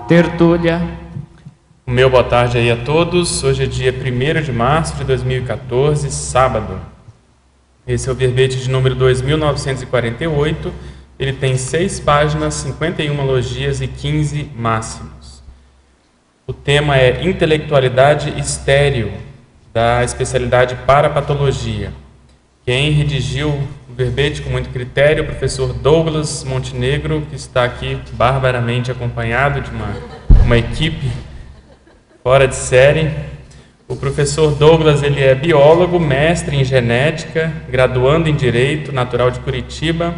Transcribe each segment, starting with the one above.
Tertúlia. O meu boa tarde aí a todos. Hoje é dia 1º de março de 2014, sábado. Esse é o verbete de número 2948. Ele tem 6 páginas, 51 logias e 15 máximos. O tema é intelectualidade estéril, da especialidade parapatologia. Quem redigiu o verbete com muito critério é o professor Douglas Montenegro, que está aqui barbaramente acompanhado de uma equipe fora de série. O professor Douglas, ele é biólogo, mestre em genética, graduando em Direito, natural de Curitiba,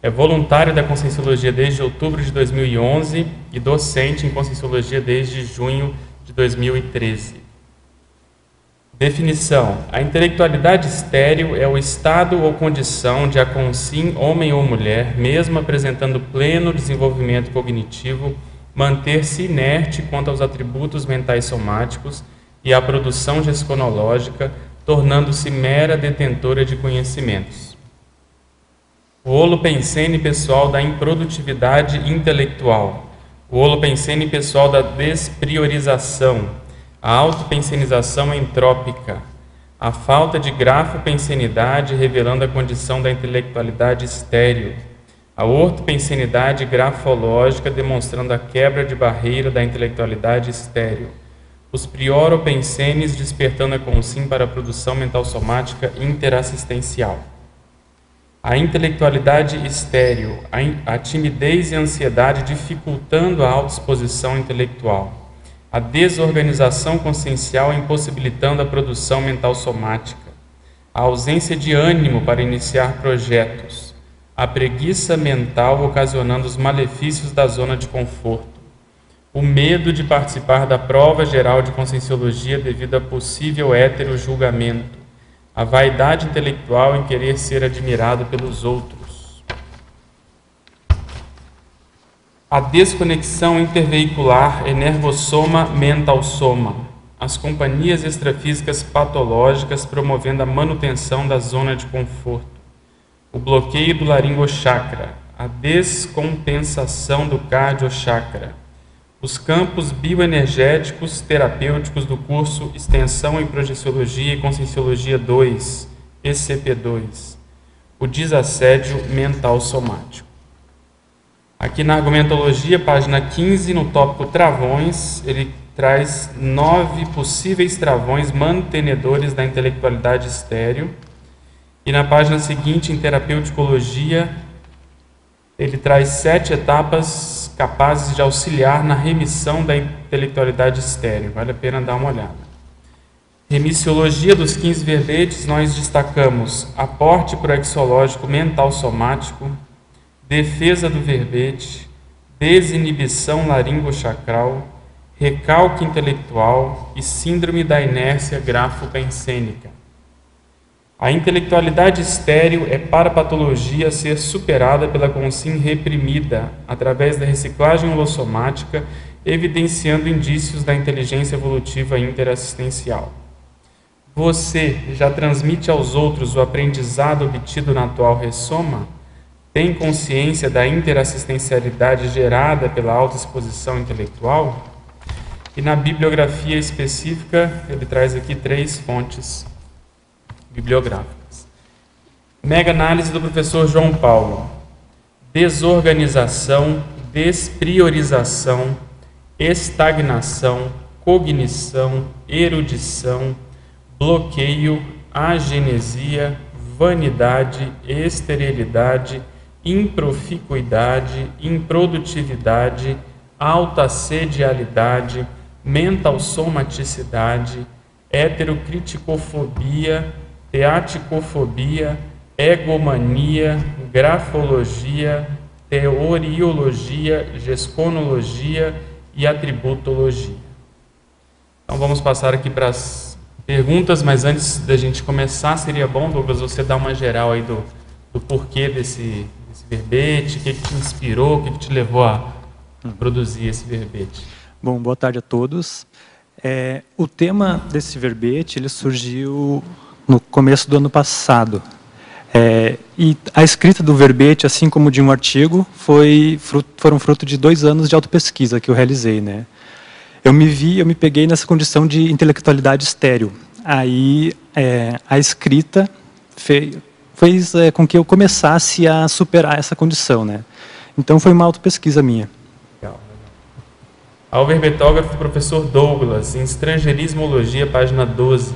é voluntário da Conscienciologia desde outubro de 2011 e docente em Conscienciologia desde junho de 2013. Definição: a intelectualidade estéril é o estado ou condição de a consciência, homem ou mulher, mesmo apresentando pleno desenvolvimento cognitivo, manter-se inerte quanto aos atributos mentais somáticos e à produção gesconológica, tornando-se mera detentora de conhecimentos. O holopensene pessoal da improdutividade intelectual, o holopensene pessoal da despriorização, a autopensenização entrópica, a falta de grafopensenidade revelando a condição da intelectualidade estéril, a ortopensenidade grafológica demonstrando a quebra de barreira da intelectualidade estéril, os prioropensenes despertando a consciência para a produção mental somática interassistencial. A intelectualidade estéril, a timidez e a ansiedade dificultando a autoexposição intelectual, a desorganização consciencial impossibilitando a produção mental somática, a ausência de ânimo para iniciar projetos, a preguiça mental ocasionando os malefícios da zona de conforto, o medo de participar da prova geral de conscienciologia devido a possível hétero-julgamento, a vaidade intelectual em querer ser admirado pelos outros, a desconexão interveicular enervossoma-mental-soma, as companhias extrafísicas patológicas promovendo a manutenção da zona de conforto, o bloqueio do laringochakra, a descompensação do cardiochakra, os campos bioenergéticos terapêuticos do curso Extensão em Projeciologia e Conscienciologia 2, ECP2, o desassédio mental somático. Aqui na argumentologia, página 15, no tópico travões, ele traz 9 possíveis travões mantenedores da intelectualidade estéril. E na página seguinte, em terapeuticologia, ele traz 7 etapas capazes de auxiliar na remissão da intelectualidade estéril. Vale a pena dar uma olhada. Remissiologia dos 15 verbetes, nós destacamos aporte proexológico mental somático, defesa do verbete, desinibição laringochacral, recalque intelectual e síndrome da inércia grafopensênica. A intelectualidade estéril é parapatologia a ser superada pela consciência reprimida através da reciclagem holossomática, evidenciando indícios da inteligência evolutiva interassistencial. Você já transmite aos outros o aprendizado obtido na atual ressoma? Tem consciência da interassistencialidade gerada pela autoexposição intelectual? E na bibliografia específica, ele traz aqui 3 fontes bibliográficas. Mega análise do professor João Paulo. Desorganização, despriorização, estagnação, cognição, erudição, bloqueio, agenesia, vanidade, esterilidade, improficuidade, improdutividade, autoassedialidade, mental somaticidade, heterocriticofobia, teaticofobia, egomania, grafologia, teoriologia, gesconologia e atributologia. Então vamos passar aqui para as perguntas, mas antes da gente começar, seria bom, Douglas, você dar uma geral aí do porquê desse verbete, o que te inspirou, o que te levou a produzir esse verbete. Bom, boa tarde a todos. O tema desse verbete ele surgiu no começo do ano passado. E a escrita do verbete, assim como de um artigo, foram fruto de 2 anos de autopesquisa que eu realizei, né? Eu me peguei nessa condição de intelectualidade estéril. Aí a escrita fez com que eu começasse a superar essa condição, né? Então foi uma autopesquisa minha. Legal. Ao verbetógrafo professor Douglas, em Estrangeirismologia, página 12,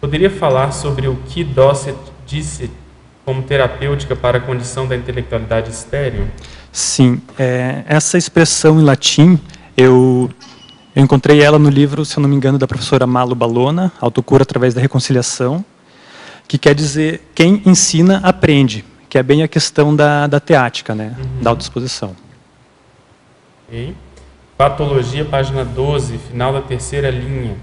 poderia falar sobre o que Dosset disse como terapêutica para a condição da intelectualidade estéril? Sim, essa expressão em latim, eu encontrei ela no livro, se eu não me engano, da professora Malo Balona, Autocura através da Reconciliação, que quer dizer quem ensina, aprende, que é bem a questão da teática, né? Da autoexposição. Okay. Patologia, página 12, final da 3ª linha.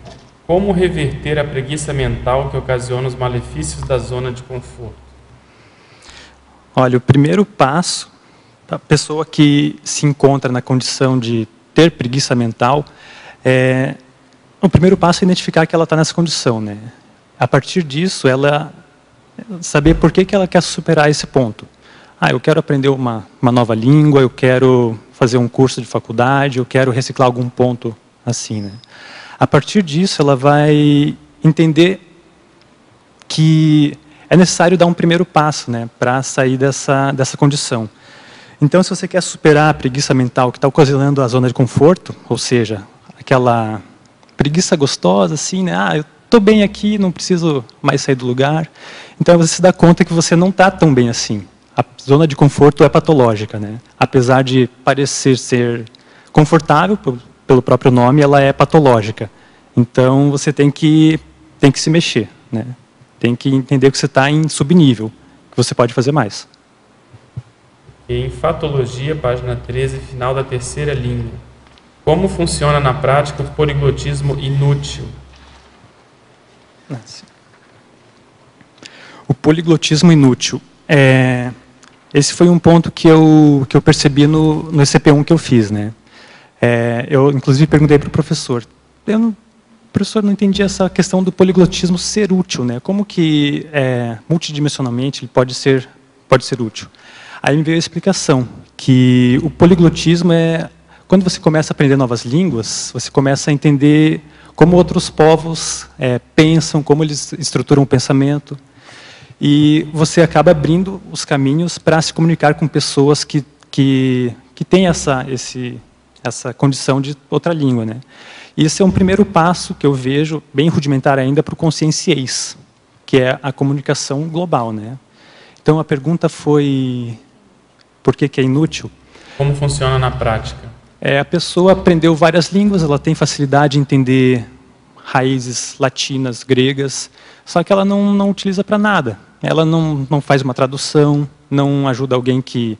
Como reverter a preguiça mental que ocasiona os malefícios da zona de conforto? Olha, o primeiro passo, a pessoa que se encontra na condição de ter preguiça mental, o primeiro passo é identificar que ela está nessa condição, né? A partir disso, ela saber por que ela quer superar esse ponto. Eu quero aprender uma nova língua, eu quero fazer um curso de faculdade, eu quero reciclar algum ponto assim, né? A partir disso, ela vai entender que é necessário dar um primeiro passo, né, para sair dessa condição. Então, se você quer superar a preguiça mental que está ocasionando a zona de conforto, ou seja, aquela preguiça gostosa, assim, né, eu estou bem aqui, não preciso mais sair do lugar. Então, você se dá conta que você não está tão bem assim. A zona de conforto é patológica, né? Apesar de parecer ser confortável, pelo próprio nome, ela é patológica. Então, você tem que se mexer, né? Tem que entender que você está em subnível, que você pode fazer mais. Em Fatologia, página 13, final da 3ª linha. Como funciona na prática o poliglotismo inútil? O poliglotismo inútil. Esse foi um ponto que eu percebi no ECP1 que eu fiz, né? Eu, inclusive, perguntei para o professor. O professor não entendia essa questão do poliglotismo ser útil, né? Como que, multidimensionalmente, ele pode ser útil? Aí me veio a explicação, que o poliglotismo quando você começa a aprender novas línguas, você começa a entender como outros povos pensam, como eles estruturam o pensamento, e você acaba abrindo os caminhos para se comunicar com pessoas que têm essa condição de outra língua, né? E esse é um primeiro passo que eu vejo, bem rudimentar ainda, para o conscienciês, que é a comunicação global, né? Então a pergunta foi, por que é inútil? Como funciona na prática? A pessoa aprendeu várias línguas, ela tem facilidade em entender raízes latinas, gregas, só que ela não utiliza para nada. Ela não faz uma tradução, não ajuda alguém que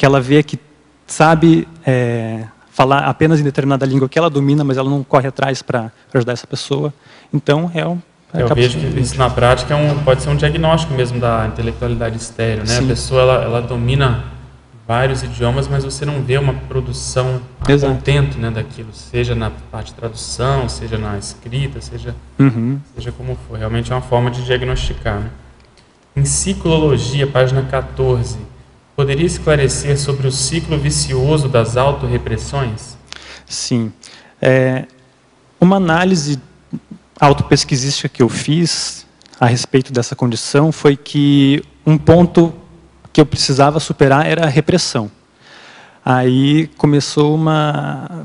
ela vê que sabe falar apenas em determinada língua que ela domina, mas ela não corre atrás para ajudar essa pessoa. Então, eu vejo que isso na prática pode ser um diagnóstico mesmo da intelectualidade estéril, né? Sim. A pessoa ela domina vários idiomas, mas você não vê uma produção a contento, né, daquilo, seja na parte de tradução, seja na escrita, seja como for. Realmente é uma forma de diagnosticar, né? Em Ciclologia, página 14, poderia esclarecer sobre o ciclo vicioso das autorrepressões? Sim. Uma análise autopesquisística que eu fiz a respeito dessa condição foi que um ponto que eu precisava superar era a repressão. Aí começou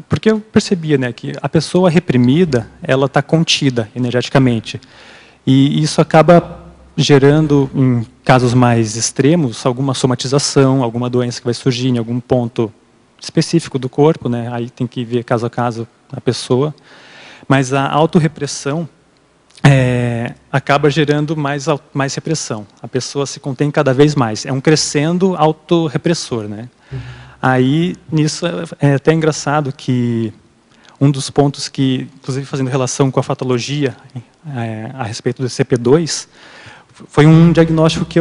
porque eu percebia, né, que a pessoa reprimida, ela está contida energeticamente. E isso acaba gerando, em casos mais extremos, alguma somatização, alguma doença que vai surgir em algum ponto específico do corpo, né? Aí tem que ver caso a caso a pessoa. Mas a autorrepressão acaba gerando mais repressão. A pessoa se contém cada vez mais. É um crescendo autorrepressor, né? Aí, nisso, é até engraçado que um dos pontos que, inclusive fazendo relação com a fatologia, a respeito do CP2, foi um diagnóstico que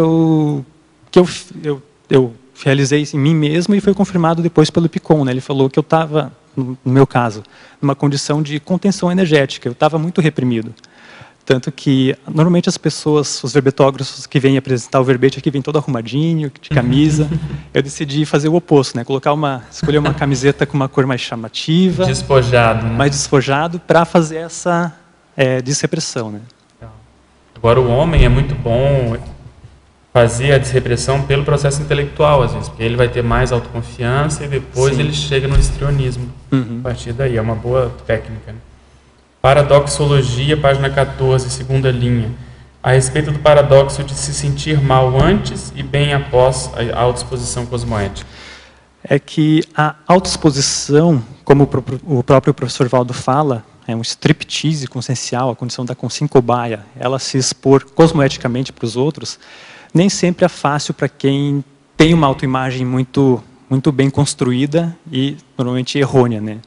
eu realizei em mim mesmo e foi confirmado depois pelo Picon, né? Ele falou que eu estava, no meu caso, numa condição de contenção energética. Eu estava muito reprimido. Tanto que, normalmente, as pessoas, os verbetógrafos que vêm apresentar o verbete aqui, vêm todo arrumadinho, de camisa. Eu decidi fazer o oposto, né? Escolher uma camiseta com uma cor mais chamativa. Despojado, né? Mais despojado, para fazer essa desrepressão, né? Agora, o homem é muito bom fazer a desrepressão pelo processo intelectual, às vezes, porque ele vai ter mais autoconfiança e depois Sim. ele chega no histrionismo. A partir daí, é uma boa técnica, né? Paradoxologia, página 14, segunda linha. A respeito do paradoxo de se sentir mal antes e bem após a autoexposição cosmoética. É que a autoexposição, como o próprio professor Valdo fala, é um striptease consciencial, a condição da consciência cobaia, ela se expor cosmoeticamente para os outros, nem sempre é fácil para quem tem uma autoimagem muito bem construída e normalmente errônea, né?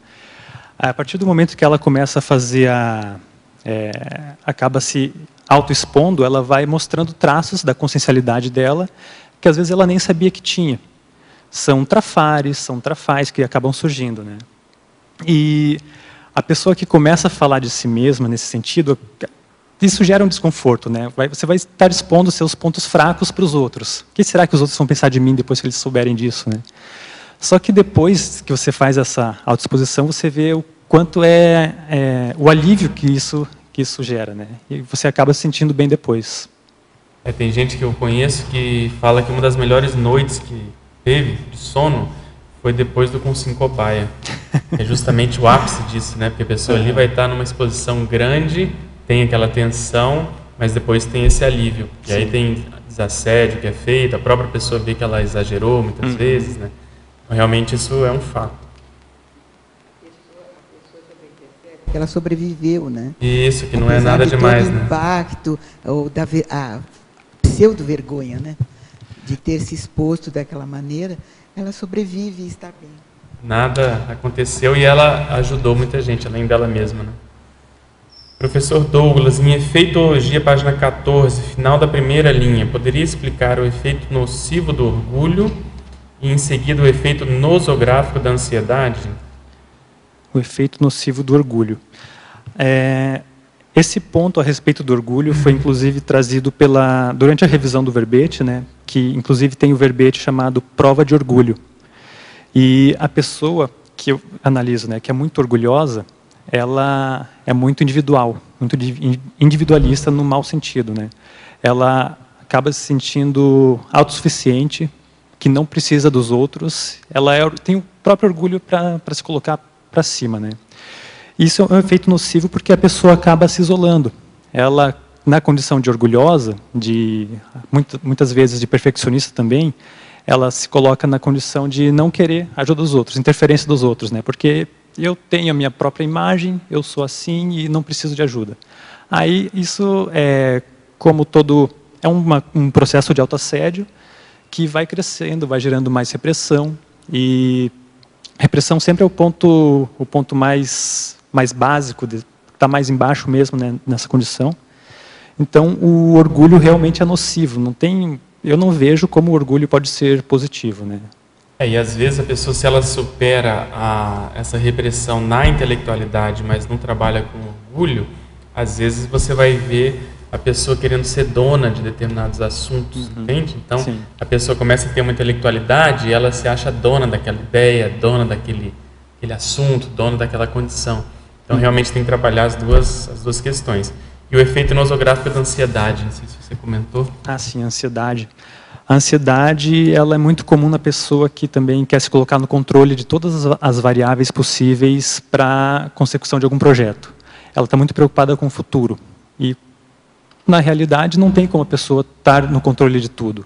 A partir do momento que ela começa a fazer acaba se autoexpondo, ela vai mostrando traços da consciencialidade dela, que às vezes ela nem sabia que tinha. São trafares, são trafais que acabam surgindo, né? E a pessoa que começa a falar de si mesma nesse sentido, isso gera um desconforto, né? Você vai estar expondo seus pontos fracos para os outros. O que será que os outros vão pensar de mim depois que eles souberem disso, né? Só que depois que você faz essa autoexposição, você vê o quanto o alívio que isso gera, né? E você acaba se sentindo bem depois. Tem gente que eu conheço que fala que uma das melhores noites que teve de sono foi depois do Consciência Cobaia. É justamente o ápice disso, né? Porque a pessoa ali vai estar numa exposição grande, tem aquela tensão, mas depois tem esse alívio. E aí tem desassédio que é feito, a própria pessoa vê que ela exagerou muitas vezes, né? Realmente isso é um fato. Ela sobreviveu, né? Isso, que não é nada demais, né? O impacto, ou a pseudo-vergonha, né? De ter se exposto daquela maneira, ela sobrevive e está bem. Nada aconteceu e ela ajudou muita gente, além dela mesma, né? Professor Douglas, em Efeitologia, página 14, final da primeira linha, poderia explicar o efeito nocivo do orgulho e em seguida o efeito nosográfico da ansiedade? O efeito nocivo do orgulho. Esse ponto a respeito do orgulho foi inclusive trazido durante a revisão do verbete, né, que inclusive tem o verbete chamado prova de orgulho. E a pessoa que eu analiso, né, que é muito orgulhosa, ela é muito individual, muito individualista no mau sentido, né? Ela acaba se sentindo autossuficiente, que não precisa dos outros, ela tem o próprio orgulho para se colocar para cima, né? Isso é um efeito nocivo porque a pessoa acaba se isolando. Ela, na condição de orgulhosa, muitas vezes de perfeccionista também, ela se coloca na condição de não querer a ajuda dos outros, interferência dos outros, né? Porque eu tenho a minha própria imagem, eu sou assim e não preciso de ajuda. Aí isso é um processo de autoassédio que vai crescendo, vai gerando mais repressão, e repressão sempre é o ponto mais básico, está mais embaixo mesmo, né, nessa condição. Então, o orgulho realmente é nocivo, eu não vejo como o orgulho pode ser positivo, né? E às vezes a pessoa, se ela supera essa repressão na intelectualidade, mas não trabalha com orgulho, às vezes você vai ver a pessoa querendo ser dona de determinados assuntos, entende? Então, sim, a pessoa começa a ter uma intelectualidade e ela se acha dona daquela ideia, dona daquele assunto, dona daquela condição. Então, realmente tem que trabalhar as duas questões. E o efeito nosográfico da ansiedade, não sei se você comentou. Sim, a ansiedade. A ansiedade, ela é muito comum na pessoa que também quer se colocar no controle de todas as variáveis possíveis para a consecução de algum projeto. Ela está muito preocupada com o futuro. E, na realidade, não tem como a pessoa estar no controle de tudo.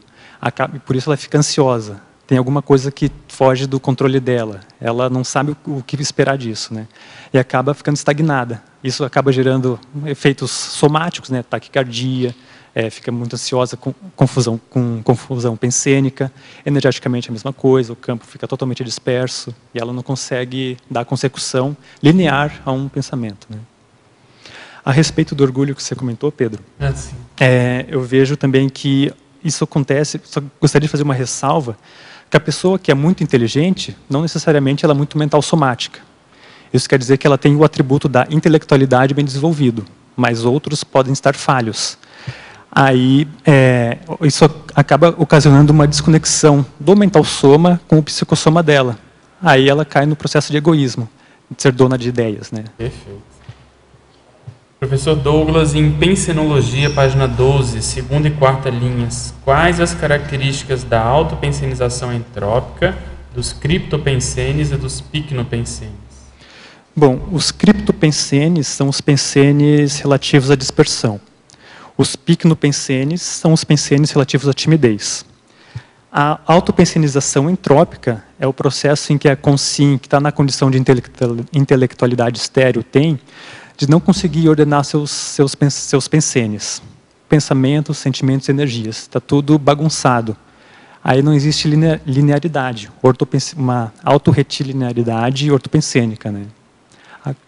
Por isso ela fica ansiosa. Tem alguma coisa que foge do controle dela. Ela não sabe o que esperar disso, né? E acaba ficando estagnada. Isso acaba gerando efeitos somáticos, né? Taquicardia, fica muito ansiosa, com confusão pensênica. Energeticamente a mesma coisa, o campo fica totalmente disperso e ela não consegue dar consecução linear a um pensamento, né? A respeito do orgulho que você comentou, Pedro, eu vejo também que isso acontece, só gostaria de fazer uma ressalva, que a pessoa que é muito inteligente, não necessariamente ela é muito mental somática. Isso quer dizer que ela tem o atributo da intelectualidade bem desenvolvido. mas outros podem estar falhos. Aí, isso acaba ocasionando uma desconexão do mental soma com o psicossoma dela. Aí ela cai no processo de egoísmo, de ser dona de ideias, né? Perfeito. Professor Douglas, em Pensenologia, página 12, segunda e quarta linhas, quais as características da autopensenização entrópica, dos criptopensenes e dos picnopensenes? Bom, os criptopensenes são os pensenes relativos à dispersão. Os picnopensenes são os pensenes relativos à timidez. A autopensenização entrópica é o processo em que a consciência, que está na condição de intelectualidade estéril, tem de não conseguir ordenar seus pensenes. Pensamentos, sentimentos e energias. Está tudo bagunçado. Aí não existe linearidade, uma autorretilinearidade ortopensênica, né?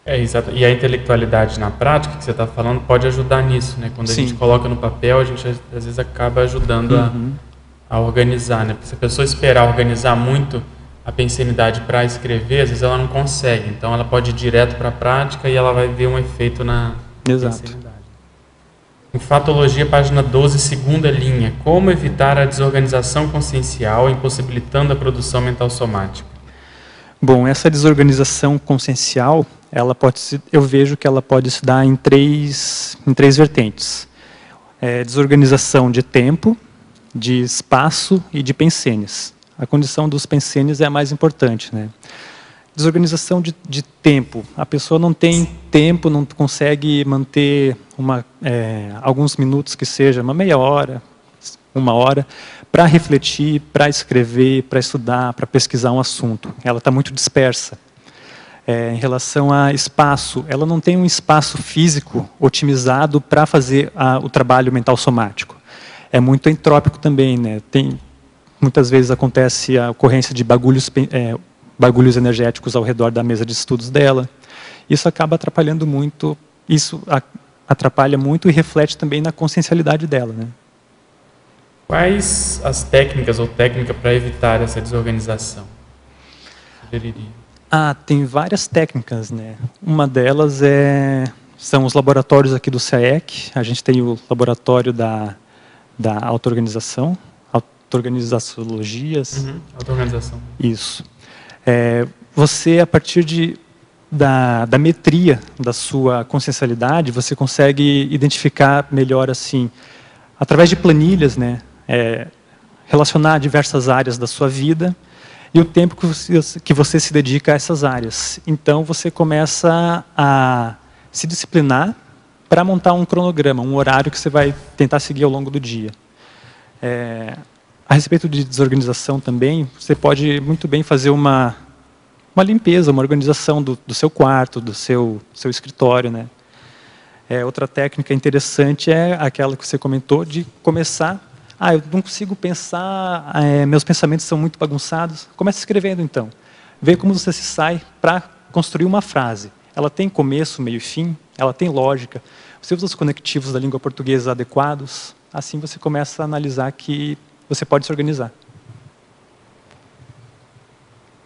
Exato. E a intelectualidade na prática, que você está falando, pode ajudar nisso, né? Quando a gente coloca no papel, a gente às vezes acaba ajudando a organizar, né? Porque se a pessoa esperar organizar muito a pensenidade para escrever, às vezes ela não consegue. Então ela pode ir direto para a prática e ela vai ver um efeito na pensenidade. Em Fatologia, página 12, segunda linha. Como evitar a desorganização consciencial, impossibilitando a produção mental somática? Bom, essa desorganização consciencial, eu vejo que ela pode se dar em três vertentes. Desorganização de tempo, de espaço e de pensenes. A condição dos pensenes é a mais importante, né? Desorganização de tempo. A pessoa não tem tempo, não consegue manter alguns minutos que seja, uma meia hora, uma hora, para refletir, para escrever, para estudar, para pesquisar um assunto. Ela está muito dispersa. Em relação a espaço, ela não tem um espaço físico otimizado para fazer o trabalho mental somático. É muito entrópico também, né? Muitas vezes acontece a ocorrência de bagulhos energéticos ao redor da mesa de estudos dela. Isso acaba atrapalhando muito, atrapalha muito e reflete também na consciencialidade dela, né? Quais as técnicas ou técnica para evitar essa desorganização? Tem várias técnicas, né? Uma delas são os laboratórios aqui do CAEC. A gente tem o laboratório da auto-organização, auto-organizações. Auto-organização. Isso. Você, a partir da metria da sua consciencialidade, você consegue identificar melhor, assim, através de planilhas, né? Relacionar diversas áreas da sua vida e o tempo que você se dedica a essas áreas. Então, você começa a se disciplinar para montar um cronograma, um horário que você vai tentar seguir ao longo do dia. A respeito de desorganização também, você pode muito bem fazer uma limpeza, uma organização do seu quarto, do seu escritório, né? Outra técnica interessante é aquela que você comentou, de começar... eu não consigo pensar, meus pensamentos são muito bagunçados. Comece escrevendo, então. Vê como você se sai para construir uma frase. Ela tem começo, meio e fim, ela tem lógica. Você usa os conectivos da língua portuguesa adequados, assim você começa a analisar que você pode se organizar.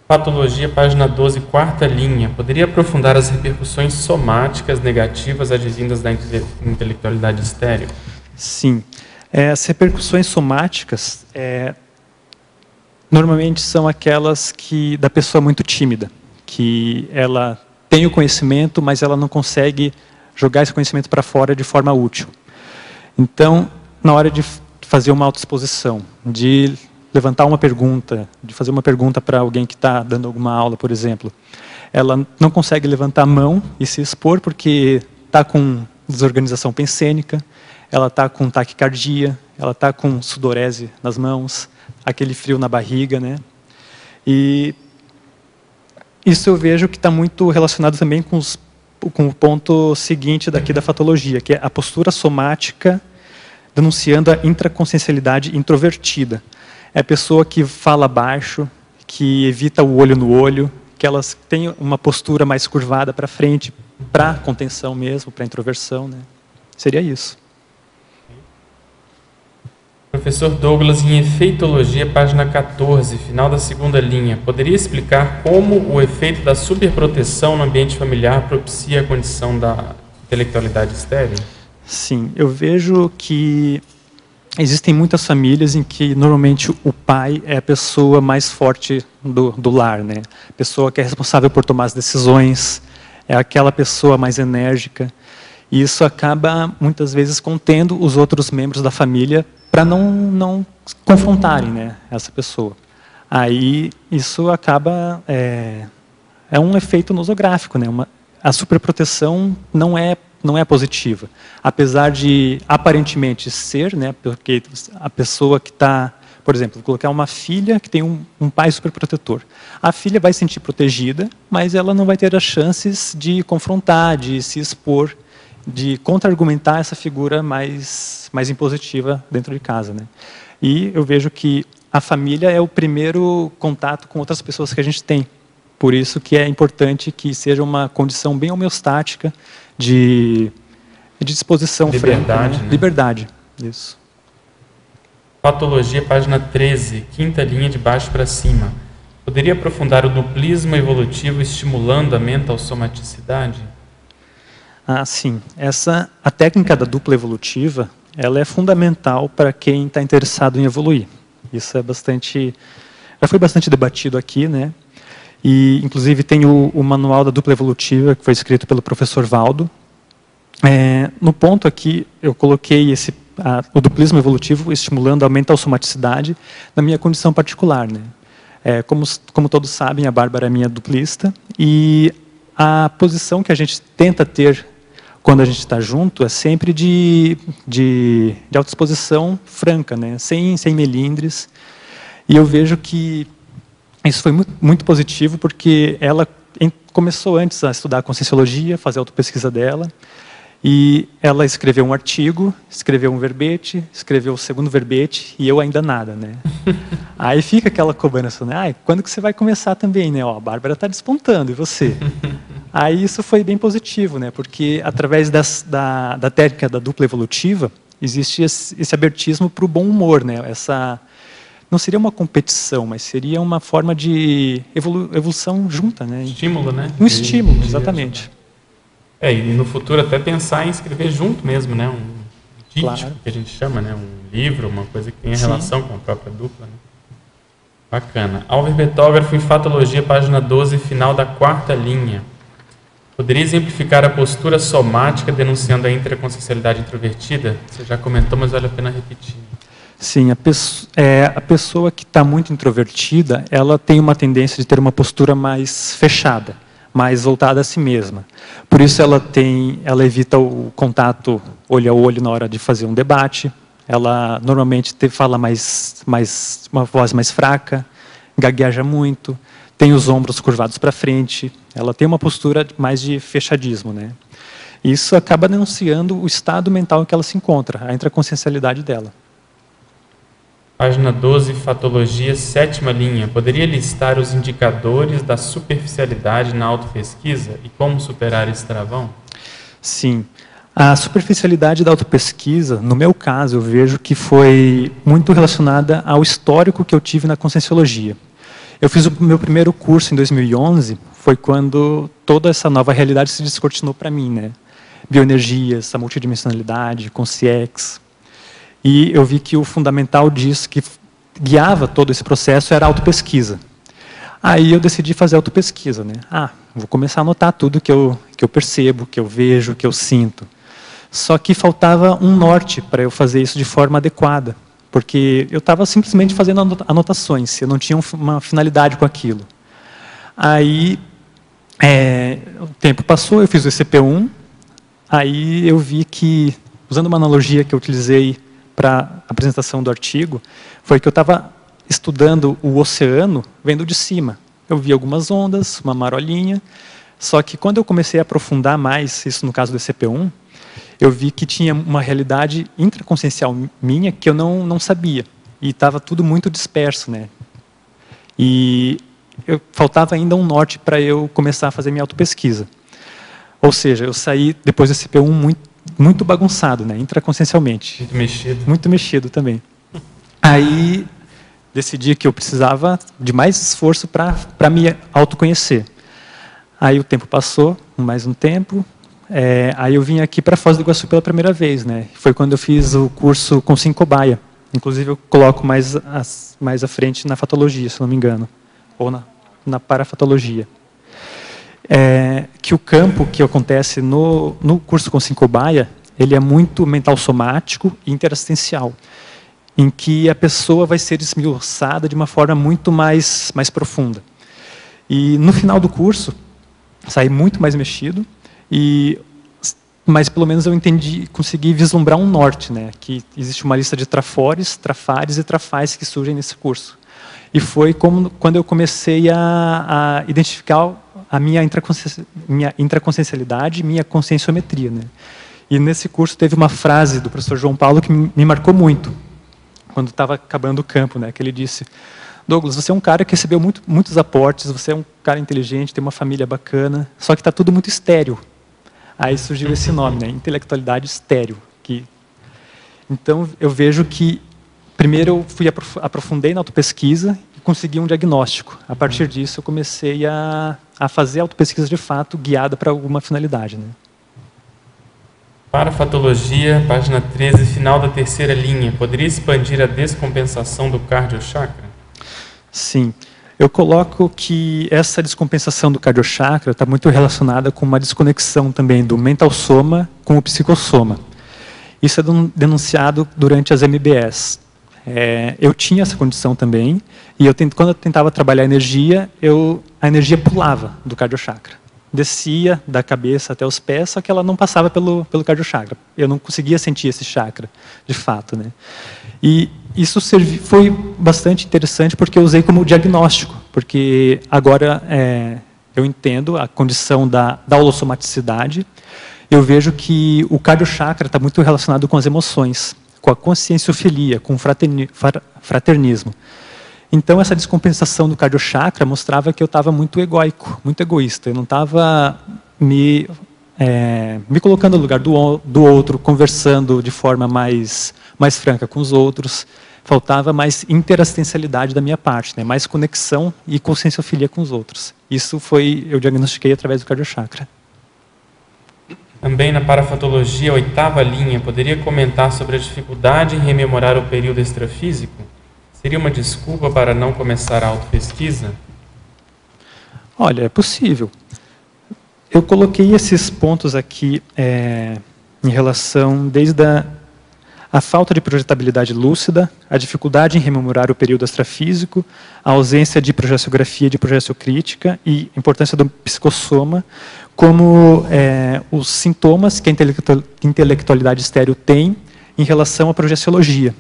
Patologia, página 12, quarta linha. Poderia aprofundar as repercussões somáticas negativas advindas da intelectualidade estéril? Sim. As repercussões somáticas normalmente são aquelas da pessoa muito tímida, que ela tem o conhecimento, mas ela não consegue jogar esse conhecimento para fora de forma útil. Então, na hora de fazer uma autoexposição, de levantar uma pergunta, de fazer uma pergunta para alguém que está dando alguma aula, por exemplo, ela não consegue levantar a mão e se expor porque está com desorganização pensênica, ela está com taquicardia, ela está com sudorese nas mãos, aquele frio na barriga, né? E isso eu vejo que está muito relacionado também com o ponto seguinte daqui da fatologia, que é a postura somática denunciando a intraconsciencialidade introvertida. É a pessoa que fala baixo, que evita o olho no olho, que elas têm uma postura mais curvada para frente, para contenção mesmo, para introversão, né? Seria isso. Professor Douglas, em Efeitologia, página 14, final da segunda linha, poderia explicar como o efeito da superproteção no ambiente familiar propicia a condição da intelectualidade estéril? Sim, eu vejo que existem muitas famílias em que normalmente o pai é a pessoa mais forte do lar, né? A pessoa que é responsável por tomar as decisões, é aquela pessoa mais enérgica. E isso acaba muitas vezes contendo os outros membros da família para não confrontarem, né, essa pessoa. Aí isso acaba é um efeito nosográfico, né? A superproteção não é positiva, apesar de aparentemente ser, né? Porque a pessoa que está, por exemplo, vou colocar uma filha que tem um pai superprotetor, a filha vai se sentir protegida, mas ela não vai ter as chances de confrontar, de se expor, de contra-argumentar essa figura mais impositiva dentro de casa, né? E eu vejo que a família é o primeiro contato com outras pessoas que a gente tem. Por isso que é importante que seja uma condição bem homeostática de disposição liberdade, franca, né? Né? Liberdade, isso. Patologia, página 13, quinta linha de baixo para cima. Poderia aprofundar o duplismo evolutivo estimulando a mental-somaticidade? Ah, sim. A técnica da dupla evolutiva, ela é fundamental para quem está interessado em evoluir. Isso já foi bastante debatido aqui, né? E, inclusive, tem o manual da dupla evolutiva, que foi escrito pelo professor Valdo. No ponto aqui, eu coloquei o duplismo evolutivo estimulando a mental-somaticidade na minha condição particular, né? Como todos sabem, a Bárbara é minha duplista, e a posição que a gente tenta ter quando a gente está junto é sempre de autoexposição franca, né? Sem melindres. E eu vejo que isso foi muito positivo, porque ela começou antes a estudar a Conscienciologia, fazer a autopesquisa dela, e ela escreveu um artigo, escreveu um verbete, escreveu o segundo verbete, e eu ainda nada, né? Aí fica aquela cobrança, né? Quando que você vai começar também, né? A Bárbara está despontando, e você? Aí isso foi bem positivo, né? Porque através da técnica da dupla evolutiva, existe esse abertismo para o bom humor, né? Não seria uma competição, mas seria uma forma de evolução junta, né? Estímulo, né? Um estímulo, exatamente. E no futuro até pensar em escrever junto mesmo, né? Um dítico, claro, que a gente chama, né? Um livro, uma coisa que tenha relação com a própria dupla, né? Bacana. Álvaro Betógrafo em Fatologia, página 12, final da quarta linha. Poderia exemplificar a postura somática denunciando a intraconsciencialidade introvertida? Você já comentou, mas vale a pena repetir. Sim, a pessoa que está muito introvertida, ela tem uma tendência de ter uma postura mais fechada, mais voltada a si mesma. Por isso ela evita o contato olho a olho na hora de fazer um debate. Ela normalmente fala uma voz mais fraca, gagueja muito, tem os ombros curvados para frente. Ela tem uma postura mais de fechadismo, né? Isso acaba denunciando o estado mental em que ela se encontra, a intraconsciencialidade dela. Página 12, Fatologia, sétima linha. Poderia listar os indicadores da superficialidade na autopesquisa e como superar esse travão? Sim. A superficialidade da autopesquisa, no meu caso, eu vejo que foi muito relacionada ao histórico que eu tive na Conscienciologia. Eu fiz o meu primeiro curso em 2011, foi quando toda essa nova realidade se descortinou para mim, né? Bioenergias, a multidimensionalidade, Consciex. E eu vi que o fundamental disso, que guiava todo esse processo, era a autopesquisa. Aí eu decidi fazer autopesquisa, né? Vou começar a anotar tudo que eu percebo, que eu vejo, que eu sinto. Só que faltava um norte para eu fazer isso de forma adequada, porque eu estava simplesmente fazendo anotações, eu não tinha uma finalidade com aquilo. Aí o tempo passou, eu fiz o ECP1, aí eu vi que, usando uma analogia que eu utilizei para a apresentação do artigo, foi que eu estava estudando o oceano vendo de cima. Eu vi algumas ondas, uma marolinha, só que quando eu comecei a aprofundar mais, isso no caso do ECP1, eu vi que tinha uma realidade intraconsciencial minha que eu não sabia. E estava tudo muito disperso, né? E faltava ainda um norte para eu começar a fazer minha autopesquisa. Ou seja, eu saí depois do ECP1 muito bagunçado, né? Intraconsciencialmente. Muito mexido. Muito mexido também. Aí decidi que eu precisava de mais esforço para me autoconhecer. Aí o tempo passou, mais um tempo, aí eu vim aqui para Foz do Iguaçu pela primeira vez, né? Foi quando eu fiz o curso com Cobaia. Inclusive, eu coloco mais à frente na fatologia, se não me engano, ou na parafatologia. Que o campo que acontece no curso com Cobaia, ele é muito mental somático e interassistencial, em que a pessoa vai ser esmiuçada de uma forma muito mais profunda. E no final do curso, saí muito mais mexido, mas pelo menos eu consegui vislumbrar um norte, né? Que existe uma lista de trafores, trafares e trafais que surgem nesse curso. E foi quando eu comecei a identificar a minha intraconsciencialidade, minha conscienciometria, né? E nesse curso teve uma frase do professor João Paulo que me marcou muito, quando estava acabando o campo, né? Que ele disse: Douglas, você é um cara que recebeu muitos aportes, você é um cara inteligente, tem uma família bacana, só que está tudo muito estéril. Aí surgiu esse nome, né? Intelectualidade estéril. Então, eu vejo que, primeiro, eu aprofundei na autopesquisa e consegui um diagnóstico. A partir disso, eu comecei a fazer autopesquisa de fato, guiada para alguma finalidade, né? Parafatologia, página 13, final da terceira linha. Poderia expandir a descompensação do cardiochakra? Sim. Eu coloco que essa descompensação do cardiochakra está muito relacionada com uma desconexão também do mental soma com o psicossoma. Isso é denunciado durante as MBS. Eu tinha essa condição também, e quando eu tentava trabalhar a energia energia pulava do cardiochakra. Descia da cabeça até os pés, só que ela não passava pelo cardiochakra. Eu não conseguia sentir esse chakra, de fato, né? E isso foi bastante interessante porque eu usei como diagnóstico, porque agora eu entendo a condição da holossomaticidade. Eu vejo que o cardiochakra está muito relacionado com as emoções, com a conscienciofilia, com o fraternismo. Então, essa descompensação do cardiochakra mostrava que eu estava muito egóico, muito egoísta. Eu não estava me colocando no lugar do outro, conversando de forma mais franca com os outros. Faltava mais interassistencialidade da minha parte, né? Mais conexão e conscienciofilia com os outros. Isso eu diagnostiquei através do cardiochakra. Também na parafatologia, 8ª linha, poderia comentar sobre a dificuldade em rememorar o período extrafísico? Seria uma desculpa para não começar a autopesquisa? Olha, é possível. Eu coloquei esses pontos aqui em relação desde a falta de projetabilidade lúcida, a dificuldade em rememorar o período extrafísico, a ausência de projeciografia e de projeciocrítica e a importância do psicossoma, como os sintomas que a intelectualidade estéril tem em relação à projeciologia.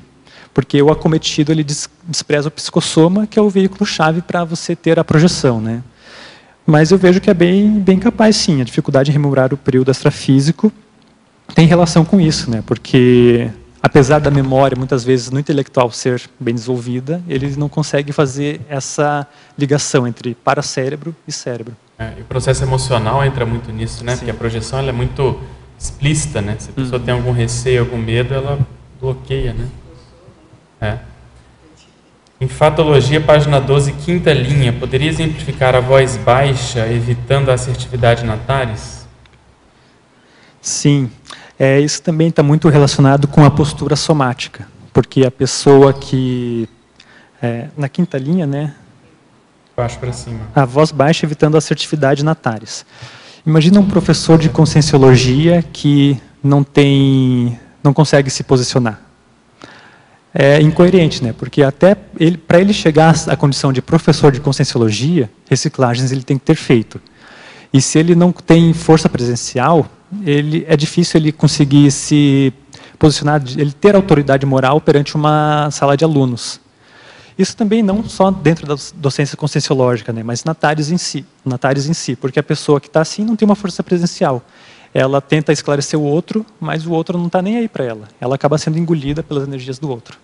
Porque o acometido ele despreza o psicossoma, que é o veículo-chave para você ter a projeção, né? Mas eu vejo que é bem capaz, sim. A dificuldade em rememorar o período extrafísico tem relação com isso, né? Porque, apesar da memória, muitas vezes, no intelectual ser bem desenvolvida, ele não consegue fazer essa ligação entre paracérebro e cérebro. E o processo emocional entra muito nisso, né? Sim. Porque a projeção ela é muito explícita, né? Se a pessoa tem algum receio, algum medo, ela bloqueia, né? Em fatologia, página 12, 5ª linha, poderia exemplificar a voz baixa, evitando a assertividade na TARES? Sim, isso também está muito relacionado com a postura somática, porque a pessoa que, na 5ª linha, né? Baixo para cima. A voz baixa evitando a assertividade na TARES. Imagina um professor de conscienciologia que não consegue se posicionar. É incoerente, né? Porque até para ele chegar à condição de professor de conscienciologia, reciclagens ele tem que ter feito. E se ele não tem força presencial, é difícil ele conseguir se posicionar, ele ter autoridade moral perante uma sala de alunos. Isso também não só dentro da docência conscienciológica, né? Mas na TARES em si, porque a pessoa que está assim não tem uma força presencial. Ela tenta esclarecer o outro, mas o outro não está nem aí para ela. Ela acaba sendo engolida pelas energias do outro.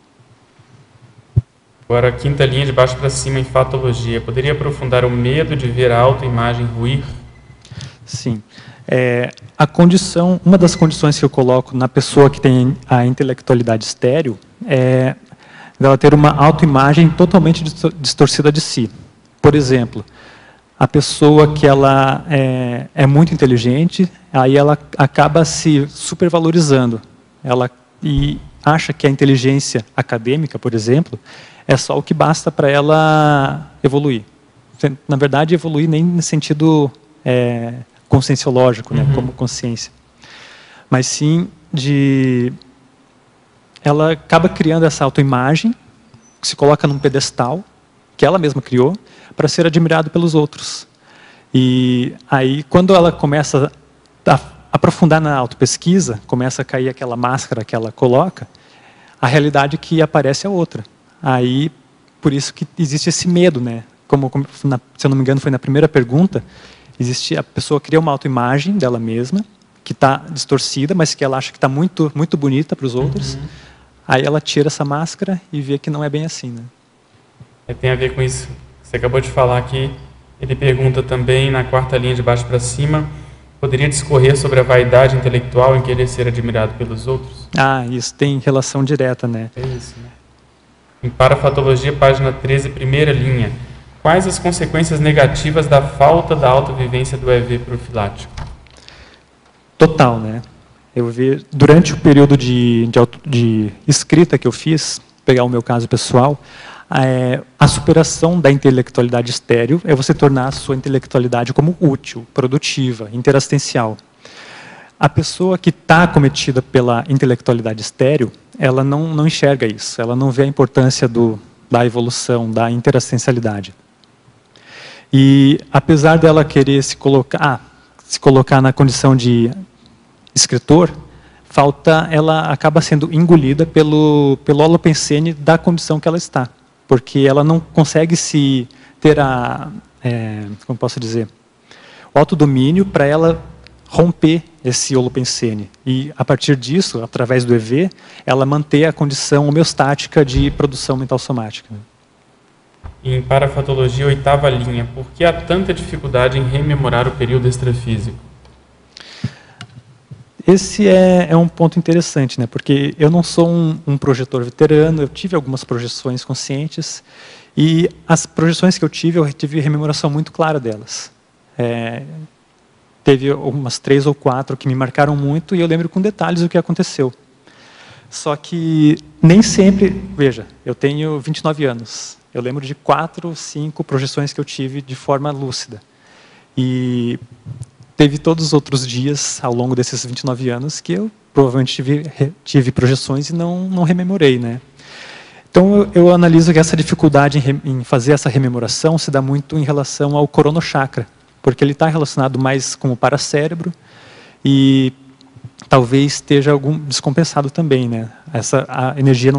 Agora, a 5ª linha de baixo para cima em fatologia. Poderia aprofundar o medo de ver a autoimagem ruir? Sim. Uma das condições que eu coloco na pessoa que tem a intelectualidade estéril é dela ter uma autoimagem totalmente distorcida de si. Por exemplo, a pessoa que ela é muito inteligente, aí ela acaba se supervalorizando. E acha que a inteligência acadêmica, por exemplo, é só o que basta para ela evoluir. Na verdade, evoluir nem no sentido conscienciológico, né, como consciência. Mas sim ela acaba criando essa autoimagem, que se coloca num pedestal, que ela mesma criou, para ser admirado pelos outros. E aí, quando ela começa a aprofundar na autopesquisa, começa a cair aquela máscara que ela coloca, a realidade que aparece é outra. Aí, por isso que existe esse medo, né? Se eu não me engano, foi na primeira pergunta, a pessoa cria uma autoimagem dela mesma, que está distorcida, mas que ela acha que está muito, muito bonita para os outros. Aí ela tira essa máscara e vê que não é bem assim, né? Tem a ver com isso. Você acabou de falar aqui. Ele pergunta também, na quarta linha de baixo para cima, poderia discorrer sobre a vaidade intelectual em querer ser admirado pelos outros? Isso tem relação direta, né? É isso, né? Em Parafatologia, página 13, primeira linha. Quais as consequências negativas da falta da autovivência do EV profilático? Total, né? Eu vi, durante o período de escrita que eu fiz, pegar o meu caso pessoal, a superação da intelectualidade estéril é você tornar a sua intelectualidade como útil, produtiva, interassistencial. A pessoa que está acometida pela intelectualidade estéril, ela não enxerga isso, ela não vê a importância da evolução, da interassistencialidade. E apesar dela querer se colocar na condição de escritor, ela acaba sendo engolida pelo holopensene da condição que ela está, porque ela não consegue se ter como posso dizer, o autodomínio para ela romper esse holopensene. E a partir disso, através do EV, ela manter a condição homeostática de produção mental somática. Em Parafatologia, oitava linha, por que há tanta dificuldade em rememorar o período extrafísico? Esse é um ponto interessante, né? Porque eu não sou um projetor veterano, eu tive algumas projeções conscientes, e as projeções que eu tive rememoração muito clara delas. Teve umas 3 ou 4 que me marcaram muito, e eu lembro com detalhes o que aconteceu. Só que nem sempre... Veja, eu tenho 29 anos. Eu lembro de 4, 5 projeções que eu tive de forma lúcida. E teve todos os outros dias, ao longo desses 29 anos, que eu provavelmente tive projeções e não rememorei, né? Então, eu analiso que essa dificuldade em fazer essa rememoração se dá muito em relação ao coronochakra, porque ele está relacionado mais com o paracérebro e talvez esteja descompensado também, né? A energia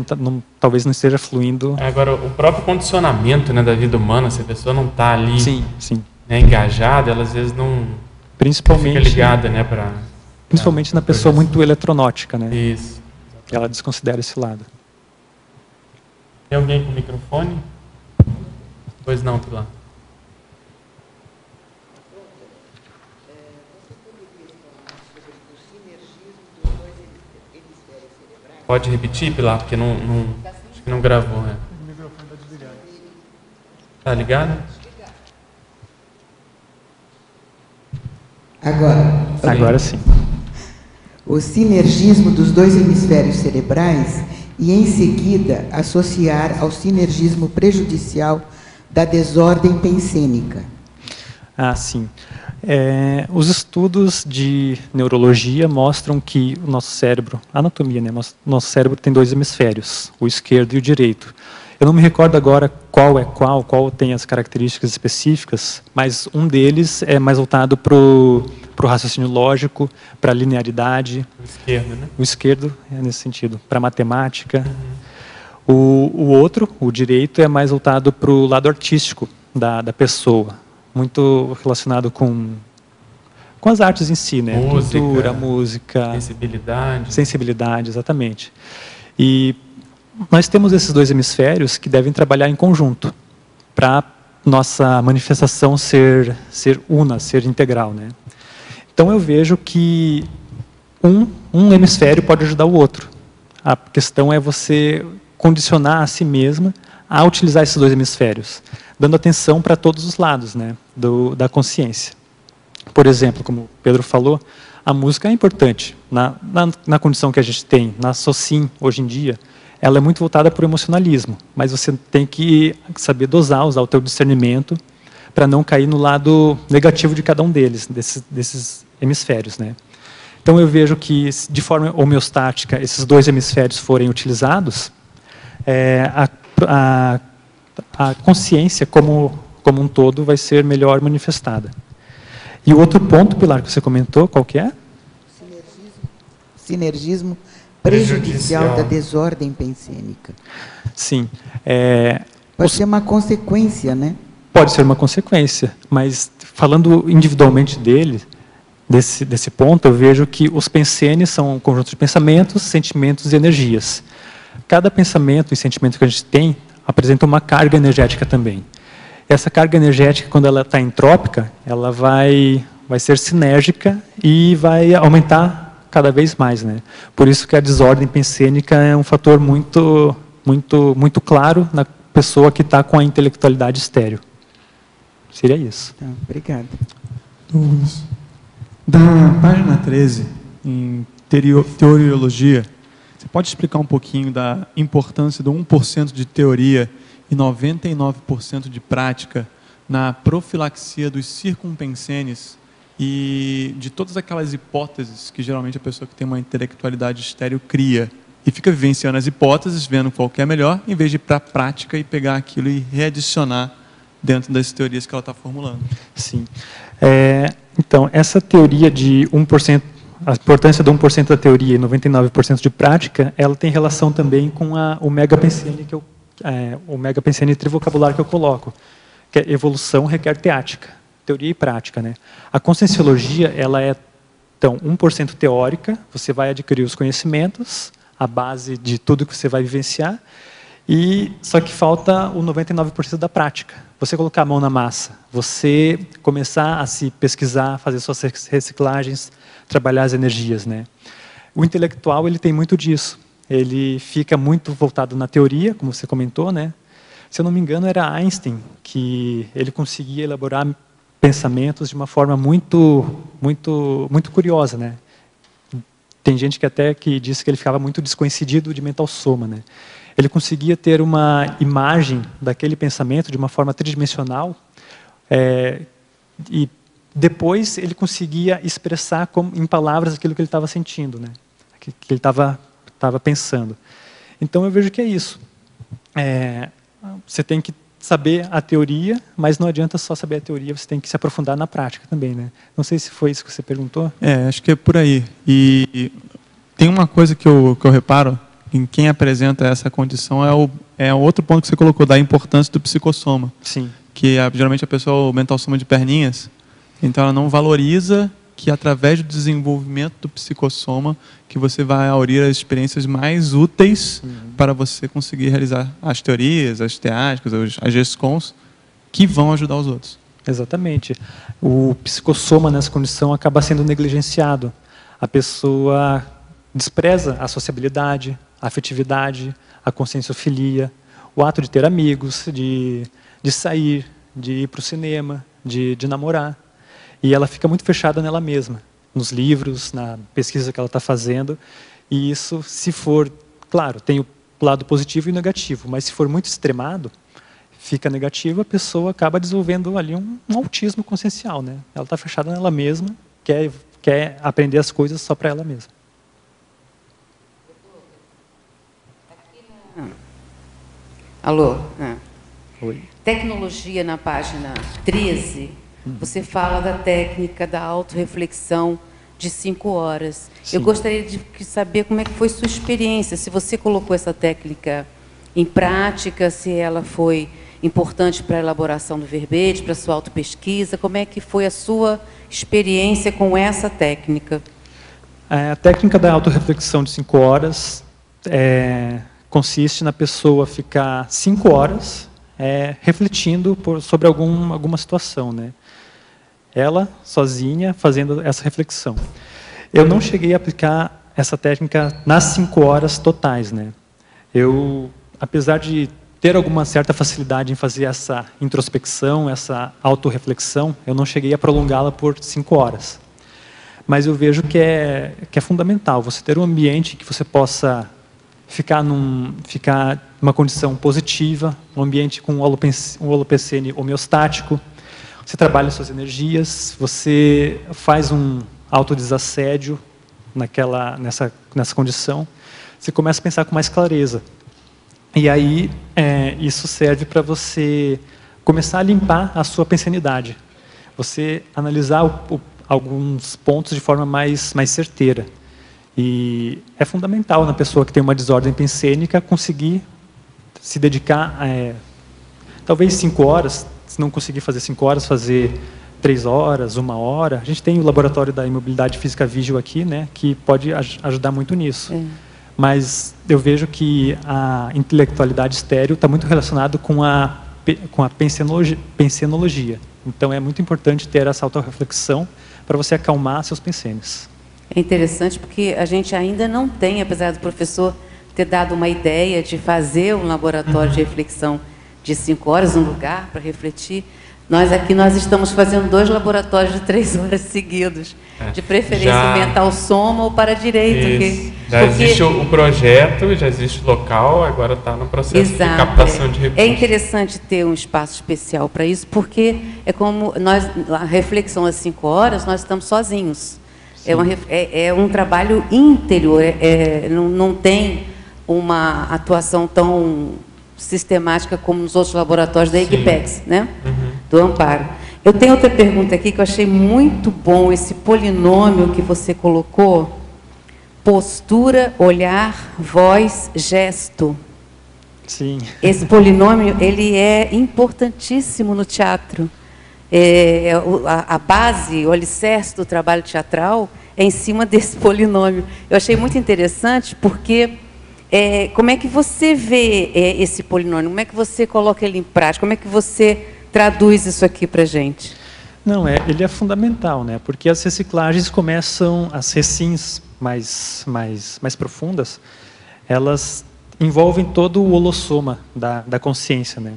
talvez não esteja fluindo. Agora, o próprio condicionamento, né, da vida humana, se a pessoa não está ali, sim. Né, engajada, ela às vezes não fica ligada, né, principalmente na pessoa muito eletronótica, né? Isso. Ela desconsidera esse lado. Tem alguém com microfone? Pois não, tu lá. Pode repetir, Pilar, porque acho que não gravou. Né? O microfone está desligado. Está ligado? Agora sim. O sinergismo dos 2 hemisférios cerebrais e, em seguida, associar ao sinergismo prejudicial da desordem pensênica. Sim. Os estudos de neurologia mostram que o nosso cérebro, anatomia, né? Nosso cérebro tem 2 hemisférios, o esquerdo e o direito. Eu não me recordo agora qual tem as características específicas, mas um deles é mais voltado para o raciocínio lógico, para a linearidade. O esquerdo, né? O esquerdo é nesse sentido, para a matemática. O outro, o direito, é mais voltado para o lado artístico da pessoa, muito relacionado com as artes em si, né? Pintura, música, sensibilidade, exatamente. E nós temos esses 2 hemisférios que devem trabalhar em conjunto para nossa manifestação ser una, ser integral, né? Então eu vejo que um hemisfério pode ajudar o outro. A questão é você condicionar a si mesma a utilizar esses dois hemisférios, dando atenção para todos os lados, né, da consciência. Por exemplo, como o Pedro falou, a música é importante. Na condição que a gente tem, na SOCIM, hoje em dia, ela é muito voltada para o emocionalismo, mas você tem que saber dosar, usar o teu discernimento para não cair no lado negativo de cada um deles, desses hemisférios, né? Então eu vejo que, de forma homeostática, esses dois hemisférios forem utilizados, a consciência como um todo vai ser melhor manifestada. E o outro ponto, Pilar, que você comentou, qual que é? Sinergismo prejudicial da desordem pensênica. Sim. Pode ser uma consequência, né? Pode ser uma consequência, mas falando individualmente desse ponto, eu vejo que os pensenes são um conjunto de pensamentos, sentimentos e energias. Cada pensamento e sentimento que a gente tem apresenta uma carga energética também. Essa carga energética, quando ela está entrópica, ela vai ser sinérgica e vai aumentar cada vez mais, né? Por isso que a desordem pensênica é um fator muito, muito, muito claro na pessoa que está com a intelectualidade estéril. Seria isso. Tá, obrigada. Da página 13, em teoriologia, você pode explicar um pouquinho da importância do 1% de teoria e 99% de prática na profilaxia dos circumpensenes e de todas aquelas hipóteses que geralmente a pessoa que tem uma intelectualidade estéril cria e fica vivenciando as hipóteses, vendo qual que é melhor, em vez de ir para a prática e pegar aquilo e readicionar dentro das teorias que ela está formulando. Sim. Então, essa teoria de 1%, a importância do 1% da teoria e 99% de prática, ela tem relação também com o megapensene o megapensene trivocabular que eu coloco, que é evolução requer teática, teoria e prática, né? A conscienciologia, ela é, então, 1% teórica, você vai adquirir os conhecimentos, a base de tudo que você vai vivenciar, só que falta o 99% da prática. Você colocar a mão na massa, você começar a se pesquisar, fazer suas reciclagens, trabalhar as energias, né? O intelectual, ele tem muito disso. Ele fica muito voltado na teoria, como você comentou, né? Se eu não me engano, era Einstein que ele conseguia elaborar pensamentos de uma forma muito, muito, muito curiosa, né? Tem gente que até que disse que ele ficava muito descoincidido de mental soma, né? Ele conseguia ter uma imagem daquele pensamento de uma forma tridimensional e depois ele conseguia expressar em palavras aquilo que ele estava sentindo, né? Que ele estava pensando. Então eu vejo que é isso. Você tem que saber a teoria, mas não adianta só saber a teoria, você tem que se aprofundar na prática também, né? Não sei se foi isso que você perguntou. Acho que é por aí. E tem uma coisa que eu reparo em quem apresenta essa condição é outro ponto que você colocou, da importância do psicossoma. Sim. Que geralmente a pessoa, o mental soma de perninhas, então ela não valoriza que através do desenvolvimento do psicossoma que você vai aurir as experiências mais úteis para você conseguir realizar as teorias, as teáticas, as GESCONs, que vão ajudar os outros. Exatamente. O psicossoma nessa condição acaba sendo negligenciado. A pessoa despreza a sociabilidade, a afetividade, a conscienciofilia, o ato de ter amigos, de sair, de ir para o cinema, de namorar. E ela fica muito fechada nela mesma, nos livros, na pesquisa que ela está fazendo. E isso, se for, claro, tem o lado positivo e negativo, mas se for muito extremado, fica negativo, a pessoa acaba desenvolvendo ali um autismo consciencial, né? Ela está fechada nela mesma, quer aprender as coisas só para ela mesma. Alô? Oi. Tecnologia, na página 13, você fala da técnica da autorreflexão de 5 horas. Sim. Eu gostaria de saber como é que foi sua experiência, se você colocou essa técnica em prática, se ela foi importante para a elaboração do verbete, para a sua autopesquisa, como é que foi a sua experiência com essa técnica? A técnica da autorreflexão de 5 horas consiste na pessoa ficar 5 horas refletindo sobre alguma situação, né? Ela, sozinha, fazendo essa reflexão. Eu não cheguei a aplicar essa técnica nas 5 horas totais, né? Eu, apesar de ter alguma certa facilidade em fazer essa introspecção, essa autorreflexão. Eu não cheguei a prolongá-la por 5 horas. Mas eu vejo que é fundamental você ter um ambiente que você possa ficar numa condição positiva, um ambiente com um holopensene homeostático. Você trabalha suas energias, você faz um autodesassédio nessa condição. Você começa a pensar com mais clareza. E aí, isso serve para você começar a limpar a sua pensenidade. Você analisar alguns pontos de forma mais certeira. E é fundamental na pessoa que tem uma desordem pensênica conseguir se dedicar, talvez 5 horas, se não conseguir fazer 5 horas, fazer 3 horas, 1 hora. A gente tem o laboratório da imobilidade física vígil aqui, né, que pode ajudar muito nisso. Mas eu vejo que a intelectualidade estéril está muito relacionado com a pensenologia. Então é muito importante ter essa autorreflexão para você acalmar seus pensenes. É interessante porque a gente ainda não tem, apesar do professor ter dado uma ideia de fazer um laboratório de reflexão de 5 horas, um lugar para refletir. Nós estamos fazendo 2 laboratórios de 3 horas seguidos, de preferência mental soma ou para direito. Já existe o projeto, já existe o local, agora está no processo de captação de recursos. É interessante ter um espaço especial para isso, porque é como a reflexão às 5 horas, nós estamos sozinhos. É um trabalho interior, não tem uma atuação tão sistemática como nos outros laboratórios da EGPEX, né? Do Amparo. Eu tenho outra pergunta aqui que eu achei muito bom, esse polinômio que você colocou, postura, olhar, voz, gesto. Sim. Esse polinômio, ele é importantíssimo no teatro. A base, o alicerce do trabalho teatral é em cima desse polinômio. Eu achei muito interessante porque como é que você vê esse polinômio? Como é que você coloca ele em prática? Como é que você traduz isso aqui para a gente? Não, ele é fundamental, né? Porque as reciclagens começam, as recins mais profundas, elas envolvem todo o holossoma da consciência, né?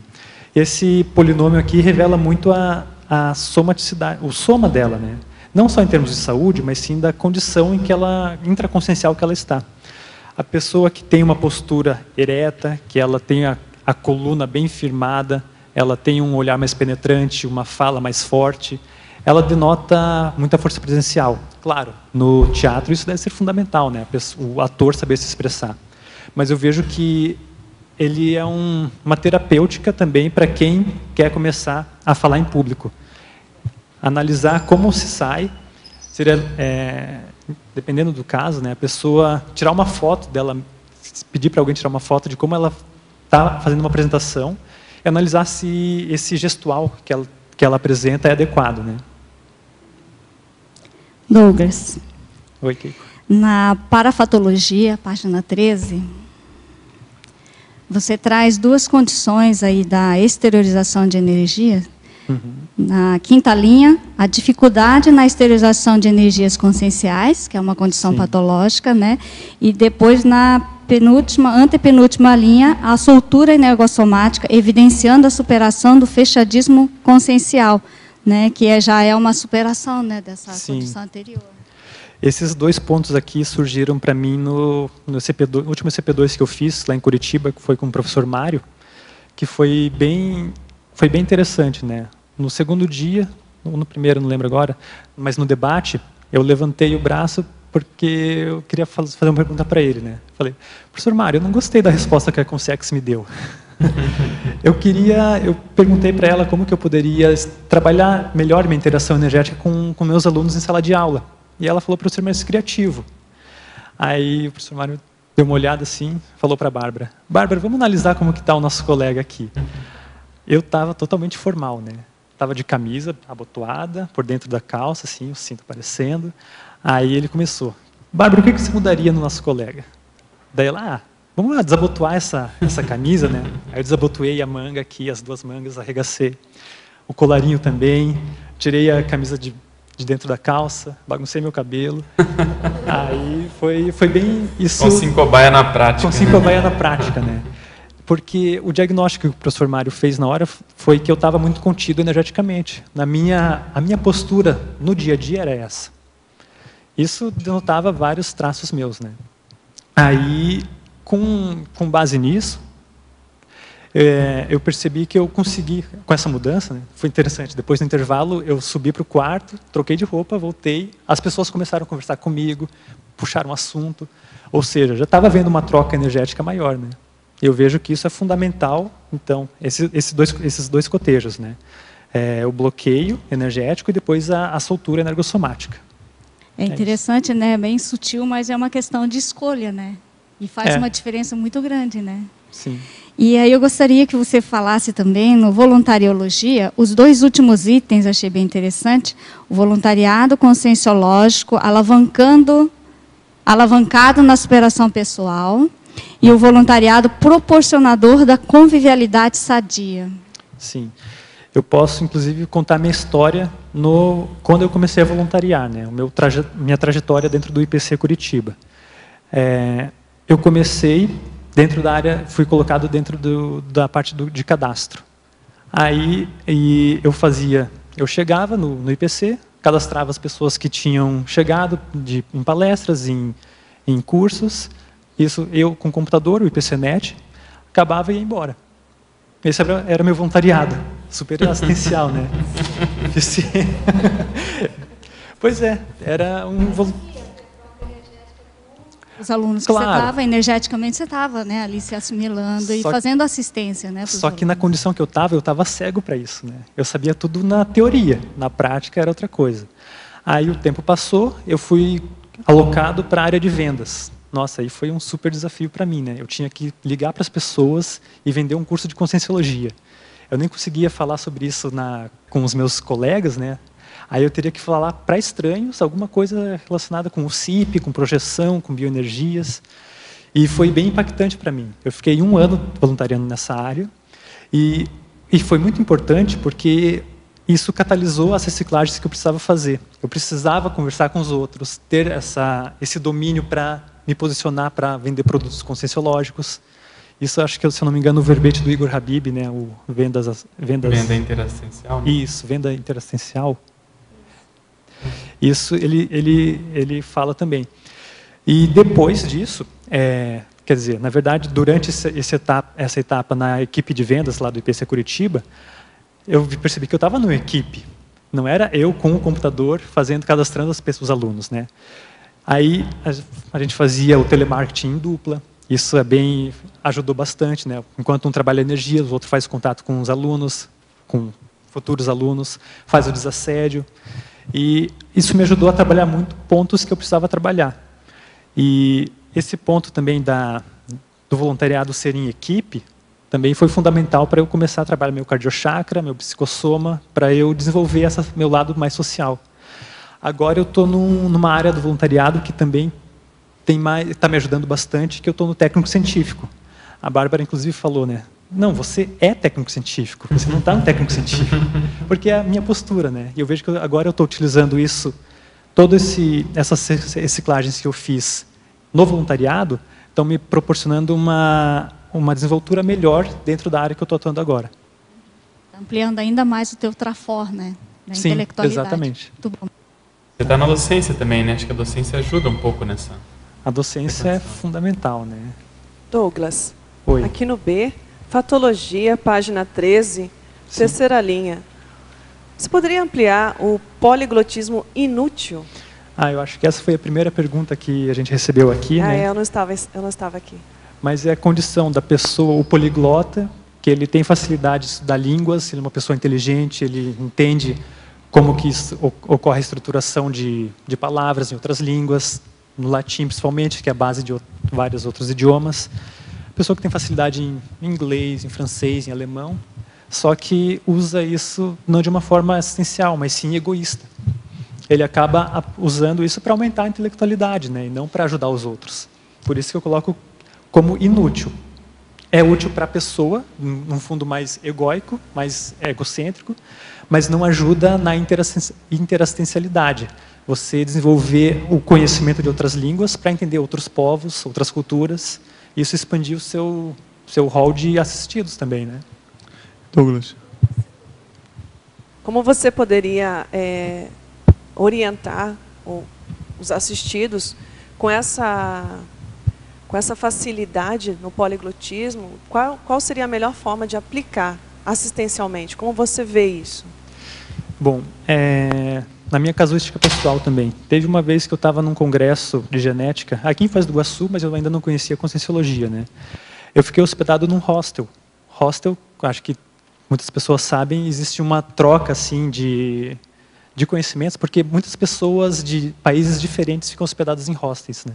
Esse polinômio aqui revela muito a somaticidade, o soma dela, né? Não só em termos de saúde, mas sim da condição intraconsciencial que ela está. A pessoa que tem uma postura ereta, que ela tem a coluna bem firmada, ela tem um olhar mais penetrante, uma fala mais forte, ela denota muita força presencial. Claro, no teatro isso deve ser fundamental, né? O ator saber se expressar. Mas eu vejo que ele é uma terapêutica também para quem quer começar a falar em público. Analisar como se sai, seria, dependendo do caso, né, a pessoa tirar uma foto dela, pedir para alguém tirar uma foto de como ela está fazendo uma apresentação e analisar se esse gestual que ela apresenta é adequado, né? Douglas. Oi, Keiko. Na parafatologia, página 13, você traz 2 condições aí da exteriorização de energia. Na 5ª linha, a dificuldade na exteriorização de energias conscienciais, que é uma condição patológica, né? E depois, na antepenúltima linha, a soltura energossomática, evidenciando a superação do fechadismo consciencial, né? Que já é uma superação, né, dessa condição anterior. Esses 2 pontos aqui surgiram para mim no último CP2 que eu fiz, lá em Curitiba, que foi com o professor Mário, que foi bem interessante, né? No segundo dia, no primeiro, não lembro agora, mas no debate, eu levantei o braço porque eu queria fazer uma pergunta para ele, né? Falei, professor Mário, eu não gostei da resposta que a Consex me deu. Eu perguntei para ela como que eu poderia trabalhar melhor minha interação energética com meus alunos em sala de aula. E ela falou para eu ser mais criativo. Aí o professor Mário deu uma olhada assim, falou para a Bárbara, Bárbara, vamos analisar como que está o nosso colega aqui. Eu estava totalmente formal, né? Estava de camisa abotoada, por dentro da calça, assim, o cinto aparecendo. Aí ele começou, Bárbara, o que você mudaria no nosso colega? Daí ela, vamos lá, desabotoar essa camisa, né? Aí eu desabotoei a manga aqui, as 2 mangas, arregacei. O colarinho também, tirei a camisa de dentro da calça, baguncei meu cabelo. Aí foi bem isso. Com 5 cobaia na prática. Com 5 cobaia na prática, né? Porque o diagnóstico que o professor Mário fez na hora foi que eu estava muito contido energeticamente. A minha postura no dia a dia era essa. Isso denotava vários traços meus, né? Aí, com base nisso, eu percebi que eu consegui, com essa mudança, né? Foi interessante. Depois do intervalo, eu subi para o quarto, troquei de roupa, voltei. As pessoas começaram a conversar comigo, puxaram um assunto. Ou seja, já estava havendo uma troca energética maior, né? Eu vejo que isso é fundamental, então, esses dois cotejos, né? O bloqueio energético e depois a soltura energossomática. É interessante, né? Bem sutil, mas é uma questão de escolha, né? E faz uma diferença muito grande, né? Sim. E aí eu gostaria que você falasse também, no voluntariologia, os 2 últimos itens, achei bem interessante, o voluntariado conscienciológico, alavancado na superação pessoal, e o voluntariado proporcionador da convivialidade sadia. Sim. Eu posso, inclusive, contar minha história quando eu comecei a voluntariar, né? Minha trajetória dentro do IPC Curitiba. Eu comecei dentro da área, fui colocado dentro da parte de cadastro. Aí eu chegava no IPC, cadastrava as pessoas que tinham chegado em palestras, em cursos. Isso eu com o computador, o IPCnet, acabava e ia embora. Esse era meu voluntariado, super assistencial, né? Pois é, era Os alunos que você estava, energeticamente você estava, né, ali se assimilando e fazendo assistência, né? Só que na condição que eu estava cego para isso, né? Eu sabia tudo na teoria, na prática era outra coisa. Aí o tempo passou, eu fui alocado para a área de vendas. Nossa, aí foi um super desafio para mim, né? Eu tinha que ligar para as pessoas e vender um curso de conscienciologia. Eu nem conseguia falar sobre isso com os meus colegas, né? Aí eu teria que falar para estranhos alguma coisa relacionada com o CIP, com projeção, com bioenergias. E foi bem impactante para mim. Eu fiquei 1 ano voluntariando nessa área e foi muito importante porque isso catalisou as reciclagens que eu precisava fazer. Eu precisava conversar com os outros, ter esse domínio para me posicionar para vender produtos conscienciológicos. Isso acho que, se eu não me engano, o verbete do Igor Habib, né, o venda interassistencial. Né? Isso, venda interassistencial. Isso ele fala também. E depois disso, quer dizer, na verdade, durante essa etapa na equipe de vendas lá do IPC Curitiba, eu percebi que eu estava numa equipe. Não era eu com o computador cadastrando os alunos, né? Aí a gente fazia o telemarketing em dupla. Isso ajudou bastante, né? Enquanto um trabalha energia, o outro faz contato com os alunos, com futuros alunos, faz o desassédio. E isso me ajudou a trabalhar muito pontos que eu precisava trabalhar. E esse ponto também do voluntariado ser em equipe também foi fundamental para eu começar a trabalhar meu cardiochakra, meu psicossoma, para eu desenvolver meu lado mais social. Agora eu estou numa área do voluntariado que também está me ajudando bastante, que eu estou no técnico científico. A Bárbara, inclusive, falou, né? Não, você é técnico científico, você não está no técnico científico. Porque é a minha postura, né? E eu vejo que agora eu estou utilizando isso, essas reciclagens que eu fiz no voluntariado, estão me proporcionando uma desenvoltura melhor dentro da área que eu estou atuando agora. Ampliando ainda mais o teu trafor, né? Da Sim, intelectualidade. Exatamente. Muito bom. Você está na docência também, né? Acho que a docência ajuda um pouco nessa... A docência é fundamental, né? Douglas, Oi. aqui no B, Fatologia, página 13, Sim. 3ª linha. Você poderia ampliar o poliglotismo inútil? Eu acho que essa foi a primeira pergunta que a gente recebeu aqui, né? Eu não estava aqui. Mas é a condição da pessoa, o poliglota, que ele tem facilidade de estudar línguas, ele é uma pessoa inteligente, ele entende como que ocorre a estruturação de palavras em outras línguas, no latim principalmente, que é a base de vários outros idiomas. Pessoa que tem facilidade em inglês, em francês, em alemão, só que usa isso não de uma forma assistencial, mas sim egoísta. Ele acaba usando isso para aumentar a intelectualidade, né, e não para ajudar os outros. Por isso que eu coloco como inútil. É útil para a pessoa, num fundo mais egóico, mais egocêntrico, mas não ajuda na interassistencialidade. Você desenvolver o conhecimento de outras línguas para entender outros povos, outras culturas, isso expandir o seu seu rol de assistidos também, né? Douglas. Como você poderia orientar os assistidos com essa facilidade no poliglotismo? Qual seria a melhor forma de aplicar assistencialmente? Como você vê isso? Bom, na minha casuística pessoal também. Teve uma vez que eu estava num congresso de genética, aqui em Foz do Iguaçu, mas eu ainda não conhecia a Conscienciologia, né? Eu fiquei hospedado num hostel. Hostel, acho que muitas pessoas sabem, existe uma troca assim de conhecimentos, porque muitas pessoas de países diferentes ficam hospedadas em hostels, né?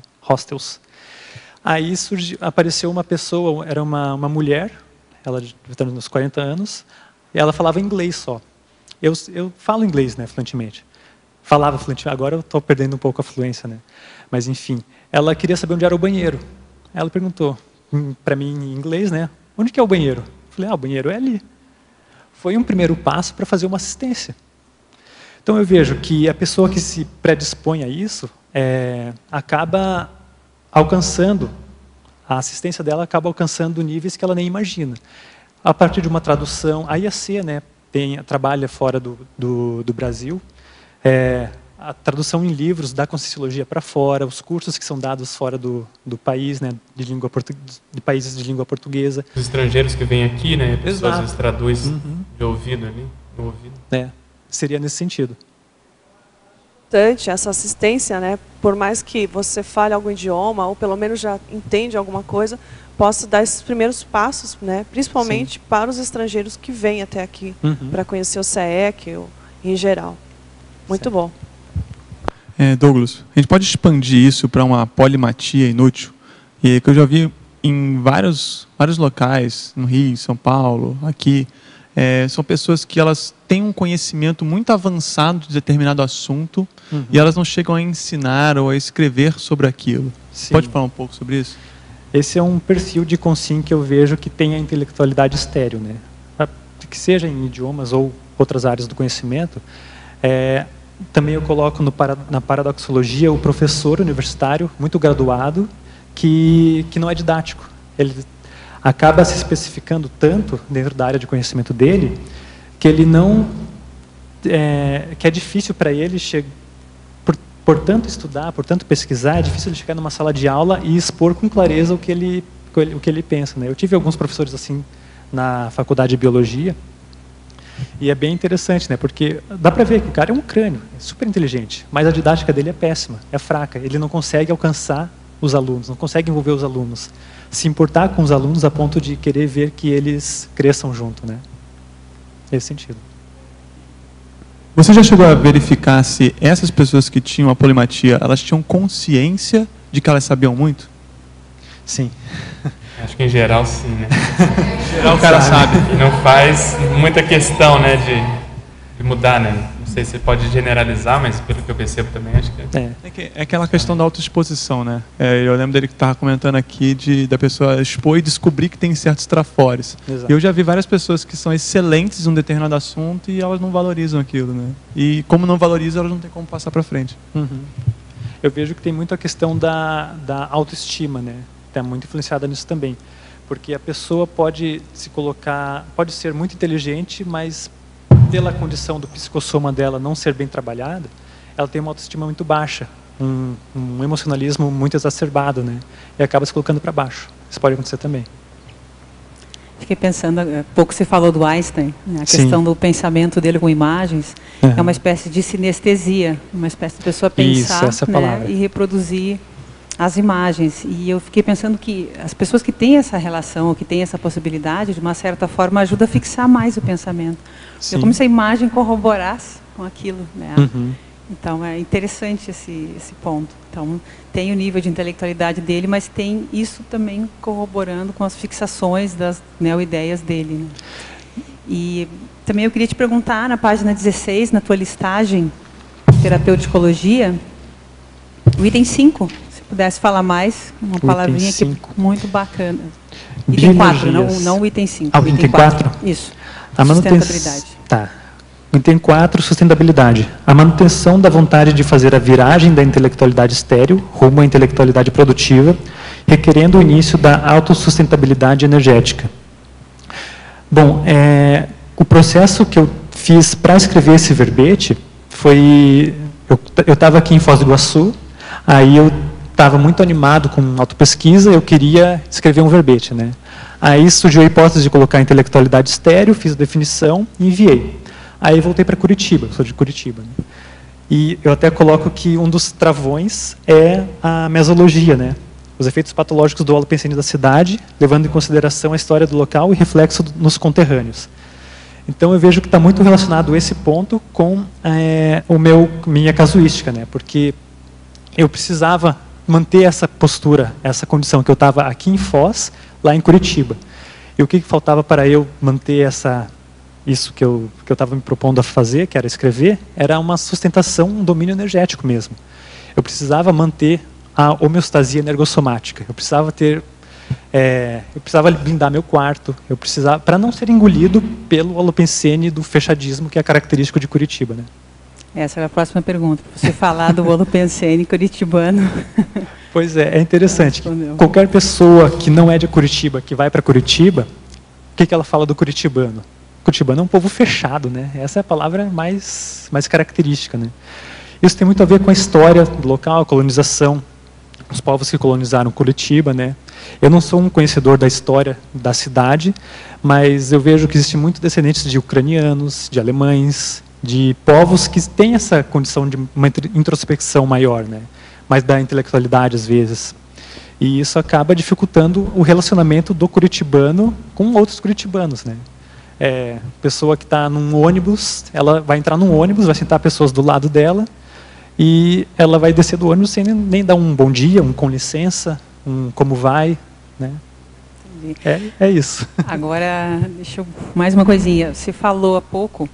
Aí apareceu uma pessoa, era uma mulher, ela estava nos 40 anos, e ela falava inglês só. Eu falo inglês, né, fluentemente. Falava fluentemente, agora eu estou perdendo um pouco a fluência, né? Mas enfim, ela queria saber onde era o banheiro. Ela perguntou para mim em inglês, né? Onde que é o banheiro? Eu falei, o banheiro é ali. Foi um primeiro passo para fazer uma assistência. Então eu vejo que a pessoa que se predispõe a isso acaba alcançando, a assistência dela acaba alcançando níveis que ela nem imagina. A partir de uma tradução, a IAC, né, trabalha fora do Brasil, a tradução em livros da Conscienciologia para fora, os cursos que são dados fora do país, né, de países de língua portuguesa. Os estrangeiros que vêm aqui, né, pessoas às vezes traduz de ouvido ali, no ouvido. Seria nesse sentido. Essa assistência, né, por mais que você fale algum idioma, ou pelo menos já entende alguma coisa, possa dar esses primeiros passos, né, principalmente para os estrangeiros que vêm até aqui, para conhecer o CEEC em geral. Muito bom. Douglas, a gente pode expandir isso para uma polimatia inútil? E que eu já vi em vários locais, no Rio, em São Paulo, aqui, são pessoas que elas têm um conhecimento muito avançado de determinado assunto e elas não chegam a ensinar ou a escrever sobre aquilo. Sim. Pode falar um pouco sobre isso? Esse é um perfil de consciência que eu vejo que tem a intelectualidade estéril, né? Que seja em idiomas ou outras áreas do conhecimento. Também eu coloco na paradoxologia o professor universitário, muito graduado, que não é didático. Ele acaba se especificando tanto dentro da área de conhecimento dele, que ele não... que é difícil para ele, por tanto estudar, por tanto pesquisar, é difícil ele chegar numa sala de aula e expor com clareza o que ele pensa, né? Eu tive alguns professores assim na faculdade de biologia, e é bem interessante, né? Porque dá para ver que o cara é um crânio, é super inteligente, mas a didática dele é péssima, é fraca. Ele não consegue alcançar os alunos, não consegue envolver os alunos, se importar com os alunos a ponto de querer ver que eles cresçam junto, né? Nesse sentido. Você já chegou a verificar se essas pessoas que tinham a polimatia, elas tinham consciência de que elas sabiam muito? Sim. Acho que em geral sim, né? Em geral o cara sabe. E não faz muita questão, né, de mudar, né? Não sei se pode generalizar, mas pelo que eu percebo também, acho que é aquela questão da autoexposição, né? Eu lembro dele que estava comentando aqui da pessoa expor e descobrir que tem certos trafores. Exato. Eu já vi várias pessoas que são excelentes em um determinado assunto e elas não valorizam aquilo, né? E como não valorizam, elas não têm como passar para frente. Eu vejo que tem muito a questão da autoestima, né? Está muito influenciada nisso também. Porque a pessoa pode ser muito inteligente, mas pela condição do psicossoma dela não ser bem trabalhada, ela tem uma autoestima muito baixa, um emocionalismo muito exacerbado, né? E acaba se colocando para baixo. Isso pode acontecer também. Fiquei pensando, há pouco você falou do Einstein, né? A questão do pensamento dele com imagens, é uma espécie de sinestesia, uma espécie de pessoa pensar, isso, né, e reproduzir as imagens. E eu fiquei pensando que as pessoas que têm essa relação, que têm essa possibilidade, de uma certa forma, ajuda a fixar mais o pensamento. É como se a imagem corroborasse com aquilo, né? Então, é interessante esse ponto. Então, tem o nível de intelectualidade dele, mas tem isso também corroborando com as fixações das neo-ideias dele, né? E também eu queria te perguntar, na página 16, na tua listagem, terapeuticologia, o item 5, se pudesse falar mais, uma palavrinha aqui muito bacana. Item 4, não o item 5. O item 4? Isso. A sustentabilidade. Tá. Item 4, sustentabilidade. A manutenção da vontade de fazer a viragem da intelectualidade estéril rumo à intelectualidade produtiva requerendo o início da autossustentabilidade energética. Bom, o processo que eu fiz para escrever esse verbete foi... Eu estava aqui em Foz do Iguaçu, aí eu estava muito animado com autopesquisa, eu queria escrever um verbete, né? Aí surgiu a hipótese de colocar intelectualidade estéreo, fiz a definição e enviei. Aí voltei para Curitiba, sou de Curitiba, né? E eu até coloco que um dos travões é a mesologia, né? Os efeitos patológicos do holopensene da cidade, levando em consideração a história do local e reflexo nos conterrâneos. Então eu vejo que está muito relacionado esse ponto com minha casuística, né? Porque eu precisava manter essa postura, essa condição que eu estava aqui em Foz, lá em Curitiba. E o que faltava para eu manter isso que eu estava me propondo a fazer, que era escrever, era uma sustentação, um domínio energético mesmo. Eu precisava manter a homeostasia energossomática. Eu precisava blindar meu quarto, para não ser engolido pelo holopensene do fechadismo, que é característico de Curitiba, né? Essa era a próxima pergunta. Você falar do holopensene curitibano. Pois é interessante. Qualquer pessoa que não é de Curitiba, que vai para Curitiba, o que ela fala do curitibano? O curitibano é um povo fechado, né? Essa é a palavra mais característica, né? Isso tem muito a ver com a história do local, a colonização, os povos que colonizaram Curitiba, né? Eu não sou um conhecedor da história da cidade, mas eu vejo que existe muito descendentes de ucranianos, de alemães, de povos que têm essa condição de uma introspecção maior, né? Mais da intelectualidade às vezes. E isso acaba dificultando o relacionamento do curitibano com outros curitibanos, né? Pessoa que está num ônibus, ela vai entrar num ônibus, vai sentar pessoas do lado dela, e ela vai descer do ônibus sem nem dar um bom dia, um com licença, um como vai, né? É isso. Agora, mais uma coisinha. Você falou há pouco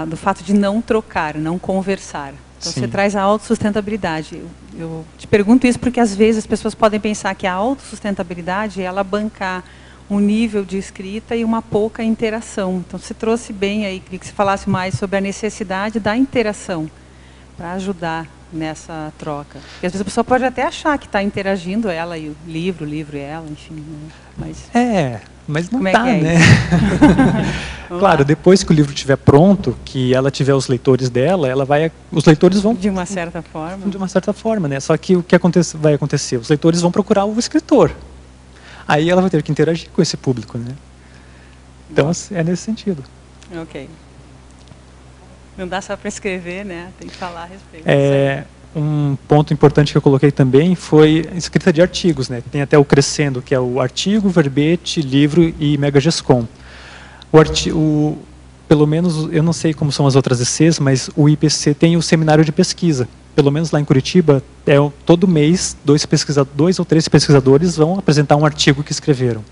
do fato de não trocar, não conversar. Então, sim, você traz a autossustentabilidade. Eu te pergunto isso porque, às vezes, as pessoas podem pensar que a autossustentabilidade é ela bancar um nível de escrita e uma pouca interação. Então, você trouxe bem aí, queria que você falasse mais sobre a necessidade da interação para ajudar nessa troca. Porque às vezes a pessoa pode até achar que está interagindo ela e o livro e ela, enfim. Né? Mas não está, né? Claro, depois que o livro estiver pronto, que ela tiver os leitores dela, os leitores vão... De uma certa forma. De uma certa forma, né? Só que o que vai acontecer? Os leitores vão procurar o escritor. Aí ela vai ter que interagir com esse público, né? Então, é nesse sentido. Ok. Não dá só para escrever, né? Tem que falar a respeito. Um ponto importante que eu coloquei também foi a escrita de artigos, né? Tem até o Crescendo, que é o artigo, verbete, livro e megagescom. Pelo menos, eu não sei como são as outras ECs, mas o IPC tem o seminário de pesquisa. Pelo menos lá em Curitiba, todo mês, 2 ou 3 pesquisadores vão apresentar um artigo que escreveram.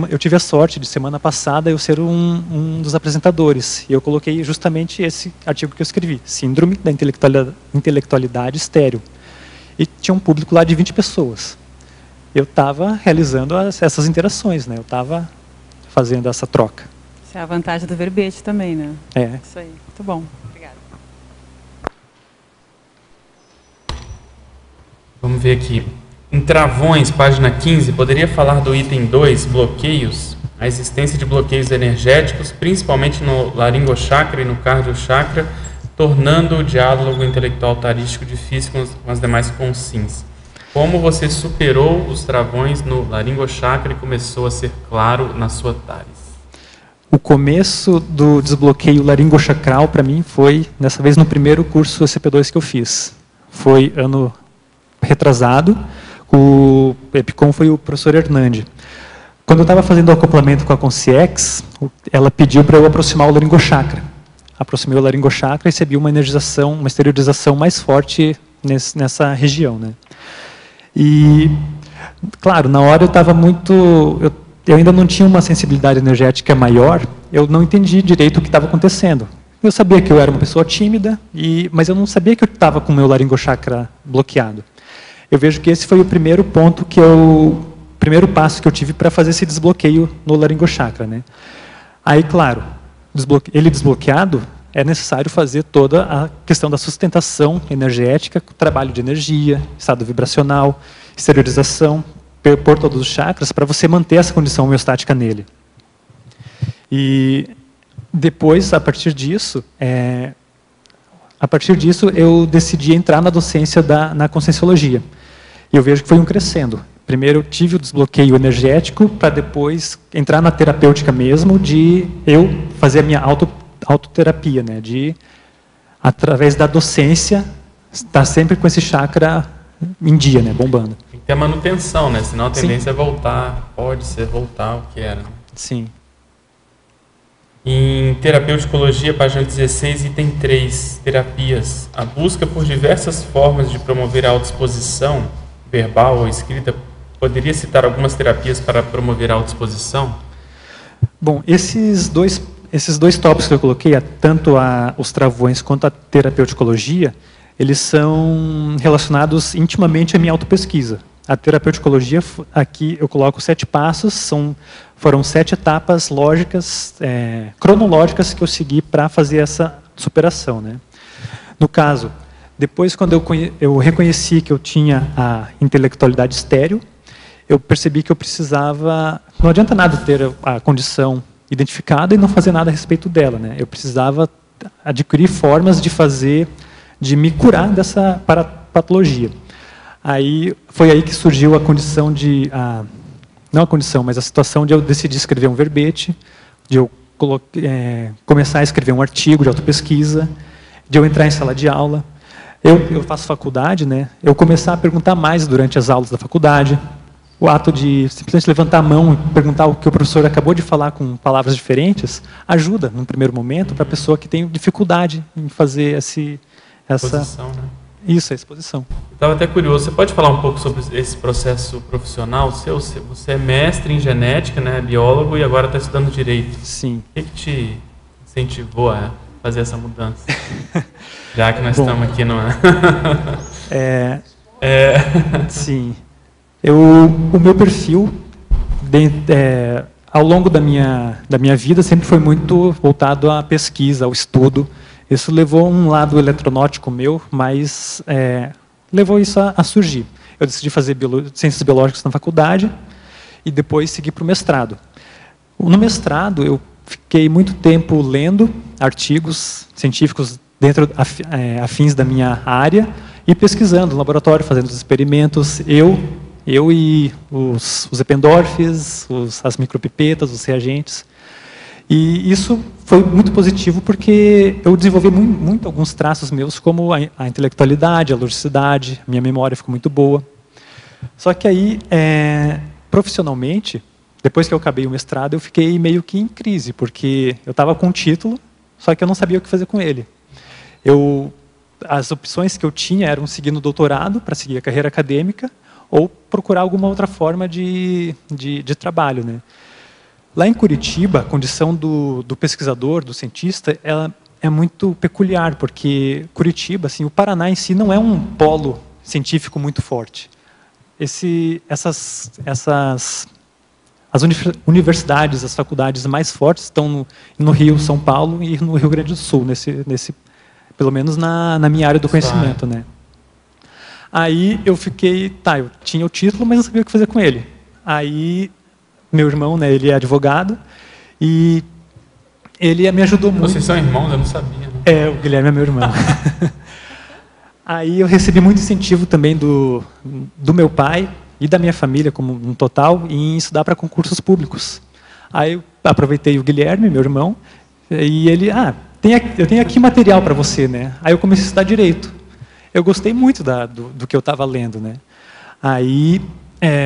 Eu tive a sorte de, semana passada, eu ser um dos apresentadores. E eu coloquei justamente esse artigo que eu escrevi, Síndrome da Intelectualidade Estéreo. E tinha um público lá de 20 pessoas. Eu estava realizando essas interações, né? Eu estava fazendo essa troca. Isso é a vantagem do verbete também, né? Isso aí, muito bom. Obrigada. Vamos ver aqui. Em Travões, página 15, poderia falar do item 2, bloqueios? A existência de bloqueios energéticos, principalmente no laringochakra e no cardiochakra, tornando o diálogo intelectual tarístico difícil com as demais consins. Como você superou os travões no laringochakra e começou a ser claro na sua taris? O começo do desbloqueio laringochakral, para mim, foi, dessa vez, no primeiro curso CP2 que eu fiz. Foi ano retrasado. O EPICOM foi o professor Hernandi. Quando eu estava fazendo o acoplamento com a Consciex, ela pediu para eu aproximar o laringochakra. Aproximei o laringochakra e recebi uma energização, uma exteriorização mais forte nessa região, né? E, claro, na hora eu estava muito... Eu ainda não tinha uma sensibilidade energética maior, eu não entendi direito o que estava acontecendo. Eu sabia que eu era uma pessoa tímida, mas eu não sabia que eu estava com o meu laringochakra bloqueado. Eu vejo que esse foi o primeiro ponto primeiro passo que eu tive para fazer esse desbloqueio no laringochakra, né? Aí, claro, ele desbloqueado, é necessário fazer toda a questão da sustentação energética, trabalho de energia, estado vibracional, exteriorização por todos os chakras para você manter essa condição homeostática nele. E depois, a partir disso, eu decidi entrar na docência na Conscienciologia. E eu vejo que foi um crescendo. Primeiro eu tive o desbloqueio energético, para depois entrar na terapêutica mesmo, de eu fazer a minha autoterapia, né? De, através da docência, estar sempre com esse chakra em dia, né? Bombando. Tem que ter manutenção, né? Senão a tendência é voltar, pode ser voltar ao que era. Sim. Em Terapeuticologia, página 16, item 3, terapias. A busca por diversas formas de promover a autoexposição, verbal ou escrita, poderia citar algumas terapias para promover a autoexposição? Bom, esses dois tópicos que eu coloquei, tanto os travões quanto a terapeuticologia, eles são relacionados intimamente à minha autopesquisa. A terapeuticologia, aqui eu coloco 7 passos, foram 7 etapas lógicas, cronológicas que eu segui para fazer essa superação, né? No caso, depois quando eu reconheci que eu tinha a intelectualidade estéril, eu percebi que eu precisava, não adianta nada ter a condição identificada e não fazer nada a respeito dela, né? Eu precisava adquirir formas de me curar dessa patologia. Foi aí que surgiu a condição não a condição, mas a situação de eu decidir escrever um verbete, de eu começar a escrever um artigo de autopesquisa, de eu entrar em sala de aula. Eu faço faculdade, né? Eu começar a perguntar mais durante as aulas da faculdade. O ato de simplesmente levantar a mão e perguntar o que o professor acabou de falar com palavras diferentes, ajuda, num primeiro momento, para a pessoa que tem dificuldade em fazer essa Exposição, né? Isso, a exposição. Estava até curioso, você pode falar um pouco sobre esse processo profissional seu? Você é mestre em genética, né, biólogo, e agora está estudando direito. Sim. O que te incentivou a fazer essa mudança? Já que nós estamos aqui, não é? Sim. O meu perfil, ao longo da minha vida, sempre foi muito voltado à pesquisa, ao estudo. Isso levou um lado eletronótico meu, mas levou isso a surgir. Eu decidi fazer ciências biológicas na faculdade e depois seguir para o mestrado. No mestrado, eu fiquei muito tempo lendo artigos científicos afins da minha área e pesquisando no laboratório, fazendo os experimentos. Eu e os Eppendorfs, as micropipetas, os reagentes. E isso foi muito positivo porque eu desenvolvi muito alguns traços meus, como a intelectualidade, a logicidade, a minha memória ficou muito boa. Só que aí, profissionalmente, depois que eu acabei o mestrado, eu fiquei meio que em crise, porque eu estava com um título, só que eu não sabia o que fazer com ele. As opções que eu tinha eram seguir no doutorado, para seguir a carreira acadêmica, ou procurar alguma outra forma de trabalho, né? Lá em Curitiba, a condição do pesquisador, do cientista, ela é muito peculiar, porque Curitiba, assim, o Paraná em si não é um polo científico muito forte. As universidades, as faculdades mais fortes estão no Rio, São Paulo e no Rio Grande do Sul, pelo menos na minha área do conhecimento, né? Aí eu fiquei, eu tinha o título, mas não sabia o que fazer com ele. Aí meu irmão, né, ele é advogado, e ele me ajudou muito. Vocês são irmãos? Eu não sabia. Né? O Guilherme é meu irmão. Aí eu recebi muito incentivo também do meu pai e da minha família, como um total, em estudar para concursos públicos. Aí eu aproveitei o Guilherme, meu irmão, e ele, eu tenho aqui material para você, né? Aí eu comecei a estudar direito. Eu gostei muito do que eu estava lendo, né? Aí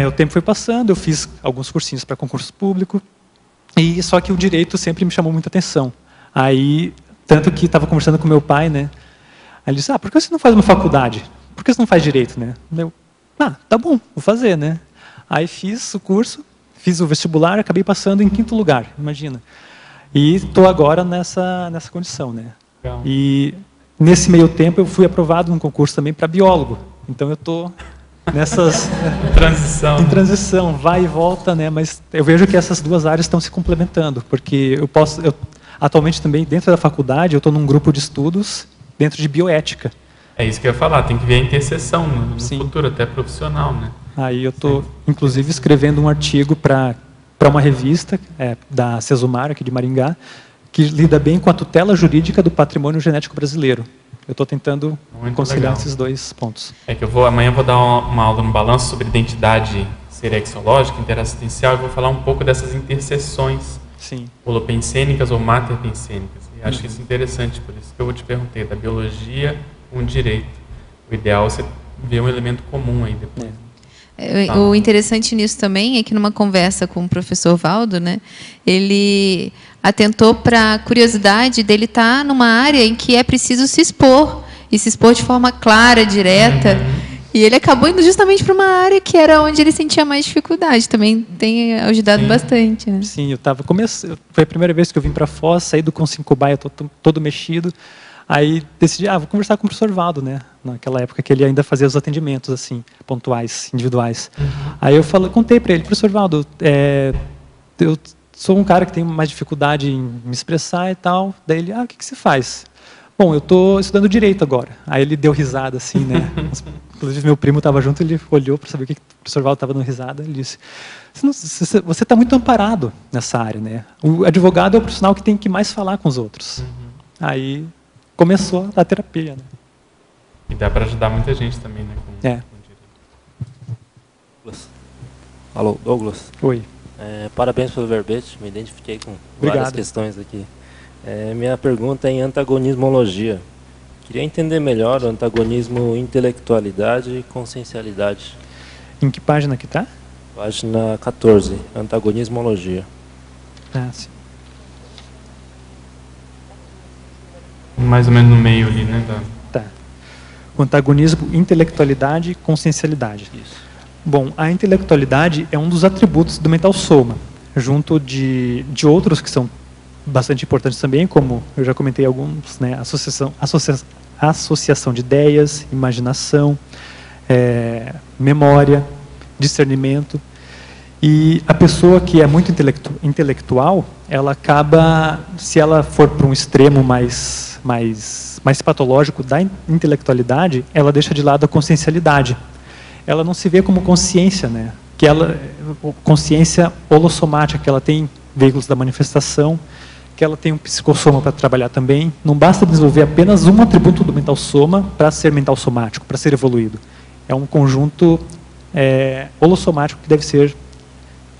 o tempo foi passando, eu fiz alguns cursinhos para concurso público, só que o direito sempre me chamou muita atenção. Aí, tanto que estava conversando com meu pai, né? Aí ele disse, por que você não faz uma faculdade? Por que você não faz direito, né? Eu, tá bom, vou fazer, né? Aí fiz o curso, fiz o vestibular, acabei passando em 5º lugar, imagina. E estou agora nessa condição, né? Legal. E nesse meio tempo eu fui aprovado num concurso também para biólogo. Então eu estou nessas em transição, vai e volta, né? Mas eu vejo que essas duas áreas estão se complementando, porque atualmente também dentro da faculdade eu estou num grupo de estudos dentro de bioética. É isso que eu ia falar, tem que ver a interseção no futuro, até profissional, né? Aí eu estou, inclusive, escrevendo um artigo para uma revista da Sesumar, aqui de Maringá, que lida bem com a tutela jurídica do patrimônio genético brasileiro. Eu estou tentando conciliar esses dois pontos. É que amanhã eu vou dar uma aula no Balanço sobre identidade serexológica, interassistencial, e vou falar um pouco dessas interseções holopensênicas ou materpensênicas. E acho isso interessante, por isso que eu te perguntei, da biologia com o direito. O ideal é você ver um elemento comum aí depois. O interessante nisso também é que, numa conversa com o professor Valdo, né, ele atentou para a curiosidade dele estar numa área em que é preciso se expor, e se expor de forma clara, direta. E ele acabou indo justamente para uma área que era onde ele sentia mais dificuldade. Também tem ajudado bastante. Né? Sim, eu estava começando. Foi a primeira vez que eu vim para Foz, saí do Consincobaia todo mexido. Aí decidi, vou conversar com o professor Valdo, né? Naquela época que ele ainda fazia os atendimentos assim, pontuais, individuais. Aí eu contei para ele, professor Valdo, eu sou um cara que tem mais dificuldade em me expressar e tal. Daí ele, o que você faz? Bom, eu estou estudando direito agora. Aí ele deu risada assim, né? Inclusive meu primo estava junto, ele olhou para saber o que o professor Valdo estava dando risada. Ele disse, você está muito amparado nessa área, né? O advogado é o profissional que tem que mais falar com os outros. Aí começou a terapia, né? E dá para ajudar muita gente também, né? Com Douglas. Alô, Douglas. Oi. Parabéns pelo verbete, me identifiquei com várias questões aqui. Minha pergunta é em antagonismologia. Queria entender melhor o antagonismo intelectualidade e consciencialidade. Em que página que está? Página 14, antagonismologia. Sim. Mais ou menos no meio ali, né? Tá. O antagonismo, intelectualidade e consciencialidade. Isso. Bom, a intelectualidade é um dos atributos do mental soma, junto de outros que são bastante importantes também, como eu já comentei alguns, né? Associação de ideias, imaginação, memória, discernimento. E a pessoa que é muito intelectual, ela acaba, se ela for para um extremo mais patológico da intelectualidade, ela deixa de lado a consciencialidade. Ela não se vê como consciência, né? Que consciência holossomática, que ela tem veículos da manifestação, que ela tem um psicossoma para trabalhar também. Não basta desenvolver apenas um atributo do mental soma para ser mental somático, para ser evoluído. É um conjunto holossomático que deve ser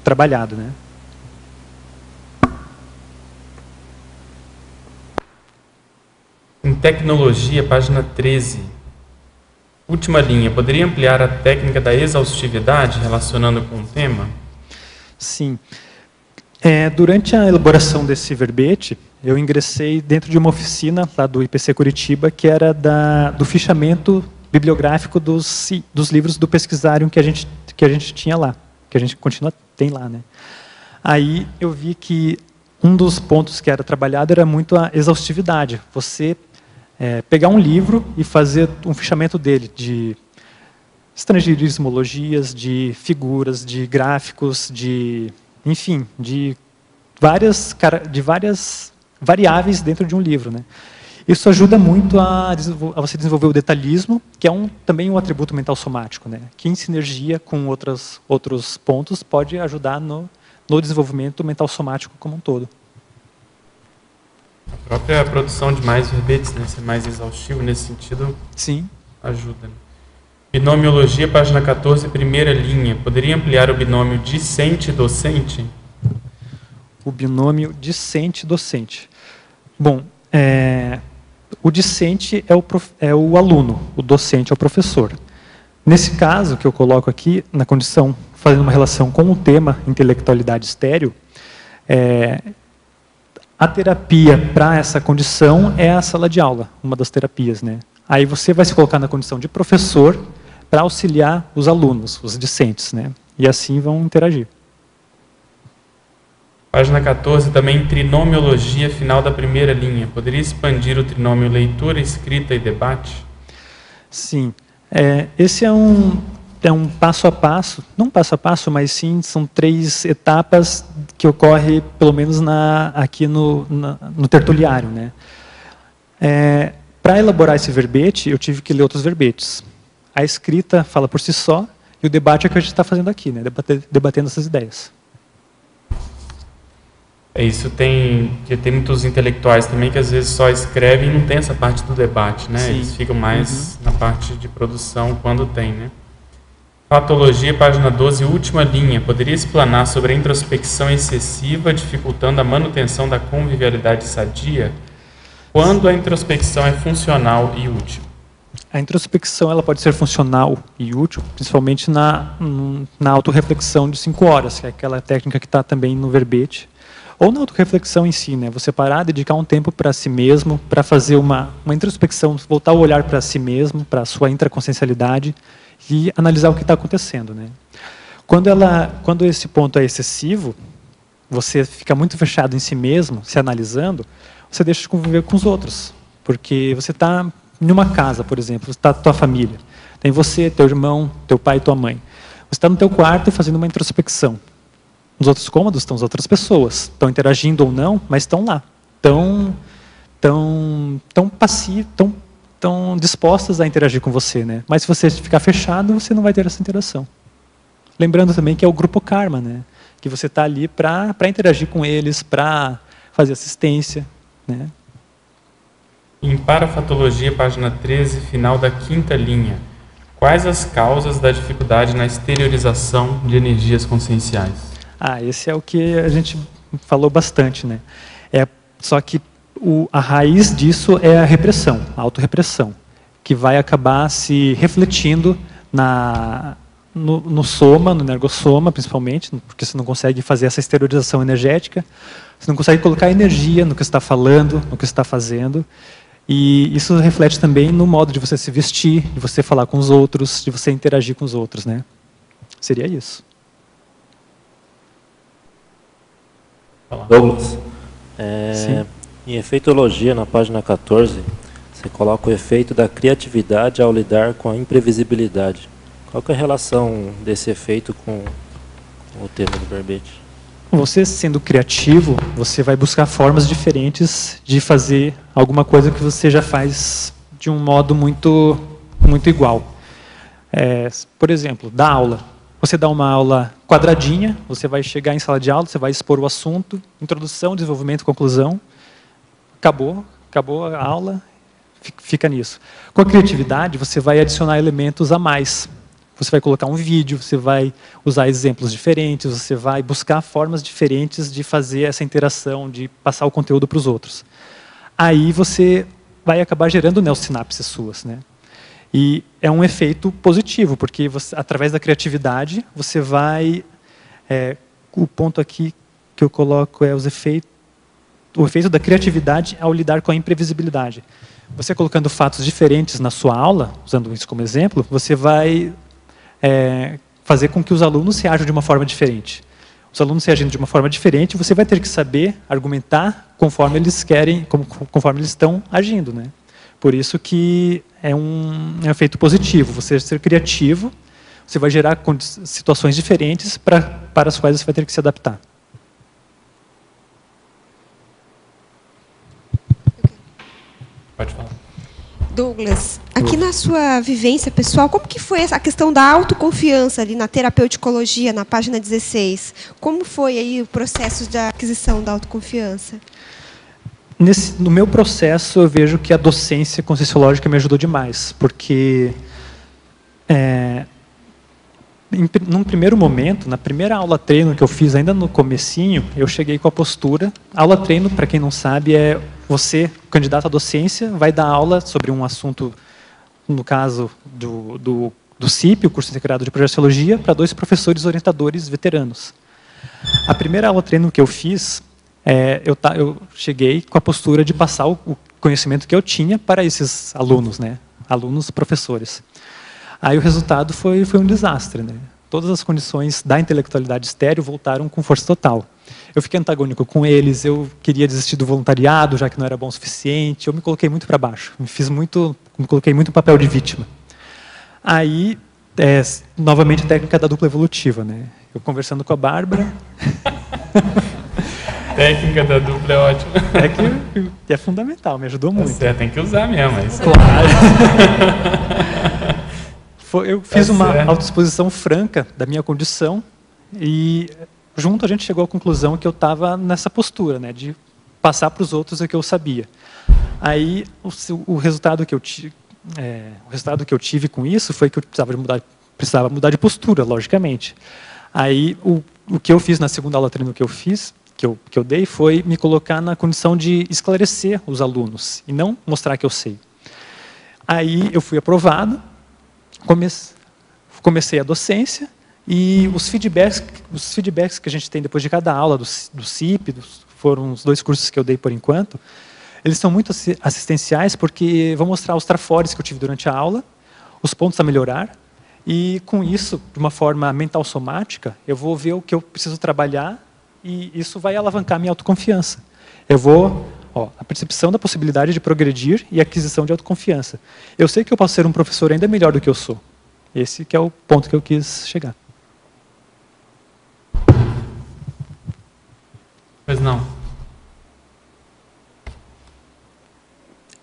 trabalhado, né? Em tecnologia, página 13. Última linha. Poderia ampliar a técnica da exaustividade relacionando com o tema? Sim. Durante a elaboração desse verbete, eu ingressei dentro de uma oficina lá do IPC Curitiba, que era do fichamento bibliográfico dos livros do pesquisário que a gente tinha lá, que a gente tem lá, né? Aí eu vi que um dos pontos que era trabalhado era muito a exaustividade. Você pegar um livro e fazer um fichamento dele de estrangeirismologias, de figuras, de gráficos, enfim, de várias variáveis dentro de um livro, né? Isso ajuda muito a você desenvolver o detalhismo, que é também um atributo mental somático, né? Que em sinergia com outros pontos pode ajudar no desenvolvimento mental somático como um todo. A própria produção de mais verbetes, né? Ser mais exaustivo nesse sentido, sim, ajuda. Né? Binomiologia, página 14, primeira linha. Poderia ampliar o binômio discente-docente? O binômio discente-docente. Bom, o discente é o aluno, o docente é o professor. Nesse caso, que eu coloco aqui, na condição, fazendo uma relação com o tema intelectualidade estéreo, a terapia para essa condição é a sala de aula, uma das terapias, né? Aí você vai se colocar na condição de professor para auxiliar os alunos, os discentes, né? E assim vão interagir. Página 14, também trinomiologia, final da primeira linha. Poderia expandir o trinômio leitura, escrita e debate? Sim. Esse é um passo a passo, não passo a passo, mas sim, são 3 etapas que ocorrem, pelo menos aqui no tertuliário, né? Para elaborar esse verbete, eu tive que ler outros verbetes. A escrita fala por si só, E o debate é o que a gente está fazendo aqui, né? Debatendo essas ideias. Isso tem muitos intelectuais também que às vezes só escrevem e não tem essa parte do debate, né? Sim. Eles ficam mais na parte de produção quando tem, né? Patologia, página 12, última linha. Poderia explanar sobre a introspecção excessiva dificultando a manutenção da convivialidade sadia? Quando a introspecção é funcional e útil? A introspecção ela pode ser funcional e útil, principalmente na autorreflexão de 5 horas, que é aquela técnica que está também no verbete. Ou na autorreflexão em si, né? Você parar, dedicar um tempo para si mesmo, para fazer uma introspecção, voltar o olhar para si mesmo, para a sua intraconsciencialidade e analisar o que está acontecendo, né? Quando esse ponto é excessivo, você fica muito fechado em si mesmo, se analisando, você deixa de conviver com os outros. Porque você está em uma casa, por exemplo, você está com a tua família. Tem você, teu irmão, teu pai e tua mãe. Você está no teu quarto fazendo uma introspecção. Nos outros cômodos estão as outras pessoas, estão interagindo ou não, mas estão lá, tão passivas, tão dispostas a interagir com você, né? Mas se você ficar fechado, você não vai ter essa interação. Lembrando também que é o grupo karma, né? Que você está ali para interagir com eles, para fazer assistência, né? Em Parafatologia, página 13, final da 5ª linha. Quais as causas da dificuldade na exteriorização de energias conscienciais? Esse é o que a gente falou bastante, né? Só que a raiz disso é a repressão, a autorrepressão, que vai acabar se refletindo no soma, no energossoma, principalmente, porque você não consegue fazer essa exteriorização energética, você não consegue colocar energia no que você está falando, no que você está fazendo, e isso reflete também no modo de você se vestir, de você falar com os outros, de você interagir com os outros, né? Seria isso. Douglas, em efeitologia, na página 14, você coloca o efeito da criatividade ao lidar com a imprevisibilidade. Qual que é a relação desse efeito com o tema do verbete? Você sendo criativo, você vai buscar formas diferentes de fazer alguma coisa que você já faz de um modo muito igual. Por exemplo, dar aula. Você dá uma aula quadradinha, você vai chegar em sala de aula, você vai expor o assunto, introdução, desenvolvimento, conclusão, acabou a aula, fica nisso. Com a criatividade, você vai adicionar elementos a mais. Você vai colocar um vídeo, você vai usar exemplos diferentes, você vai buscar formas diferentes de fazer essa interação, de passar o conteúdo para os outros. Aí você vai acabar gerando neossinapses suas, né? E é um efeito positivo, porque você, através da criatividade, você vai... o ponto aqui que eu coloco é o efeito da criatividade ao lidar com a imprevisibilidade. Você colocando fatos diferentes na sua aula, usando isso como exemplo, você vai fazer com que os alunos reajam de uma forma diferente. Os alunos reagindo de uma forma diferente, você vai ter que saber argumentar conforme eles querem, conforme eles estão agindo, né? Por isso que é um efeito positivo. Você ser criativo, você vai gerar situações diferentes para as quais você vai ter que se adaptar. Pode falar. Douglas, aqui na sua vivência pessoal, como que foi a questão da autoconfiança ali na terapeuticologia, na página 16? Como foi aí o processo de aquisição da autoconfiança? No meu processo, eu vejo que a docência conscienciológica me ajudou demais, porque num primeiro momento, na primeira aula treino que eu fiz ainda no comecinho, eu cheguei com a postura. Aula treino, para quem não sabe, é você, candidato à docência, vai dar aula sobre um assunto, no caso do CIP, o curso integrado de projeciologia, para 2 professores orientadores veteranos. A primeira aula treino que eu fiz, eu cheguei com a postura de passar o conhecimento que eu tinha para esses alunos, né? Alunos, professores. Aí o resultado foi um desastre, né? Todas as condições da intelectualidade estéreo voltaram com força total. Eu fiquei antagônico com eles, eu queria desistir do voluntariado, já que não era bom o suficiente, eu me coloquei muito para baixo, me coloquei muito no papel de vítima. Aí, novamente a técnica da dupla evolutiva, né? Eu conversando com a Bárbara... Técnica da dupla é ótima. É fundamental, me ajudou muito. Tem que usar mesmo. Claro. Eu fiz uma autoexposição franca da minha condição e junto a gente chegou à conclusão que eu estava nessa postura, né, de passar para os outros o que eu sabia. Aí o resultado que eu tive com isso foi que eu precisava mudar de postura, logicamente. Aí o que eu fiz na segunda aula treino que eu dei foi me colocar na condição de esclarecer os alunos e não mostrar que eu sei. Aí eu fui aprovado, comecei a docência e os feedbacks que a gente tem depois de cada aula do CIP, foram os 2 cursos que eu dei por enquanto, eles são muito assistenciais porque vão mostrar os trafores que eu tive durante a aula, os pontos a melhorar, e com isso, de uma forma mental somática, eu vou ver o que eu preciso trabalhar e isso vai alavancar a minha autoconfiança. Eu vou, a percepção da possibilidade de progredir e a aquisição de autoconfiança. Eu sei que eu posso ser um professor ainda melhor do que eu sou. Esse que é o ponto que eu quis chegar. Pois não.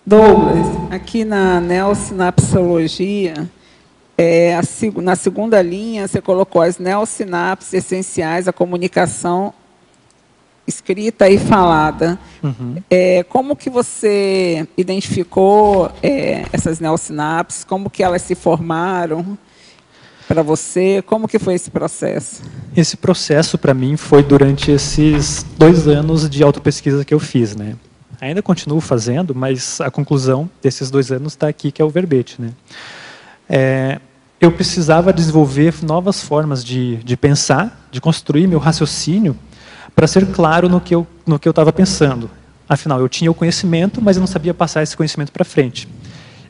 Douglas, aqui na neossinapsologia, na segunda linha, você colocou as neossinapses essenciais à comunicação escrita e falada. Uhum. Como que você identificou essas neossinapses? Como que elas se formaram para você? Como que foi esse processo? Esse processo, para mim, foi durante esses 2 anos de autopesquisa que eu fiz, né? Ainda continuo fazendo, mas a conclusão desses 2 anos está aqui, que é o verbete, né? Eu precisava desenvolver novas formas de pensar, de construir meu raciocínio para ser claro no que eu estava pensando. Afinal, eu tinha o conhecimento, mas eu não sabia passar esse conhecimento para frente.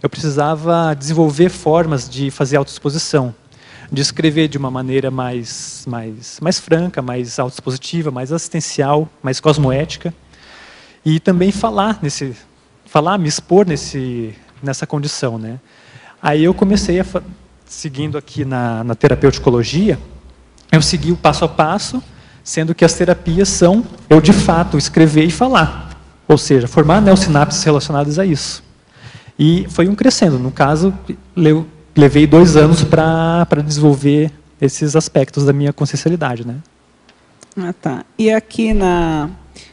Eu precisava desenvolver formas de fazer autoexposição, de escrever de uma maneira mais franca, mais autoexpositiva, mais assistencial, mais cosmoética, e também me expor nessa condição, né? Aí eu comecei seguindo aqui na terapeuticologia, eu segui o passo a passo, sendo que as terapias são eu, de fato, escrever e falar. Ou seja, formar neossinapses relacionadas a isso. E foi um crescendo. No caso, levei 2 anos para desenvolver esses aspectos da minha consciencialidade, né? Ah, tá. E aqui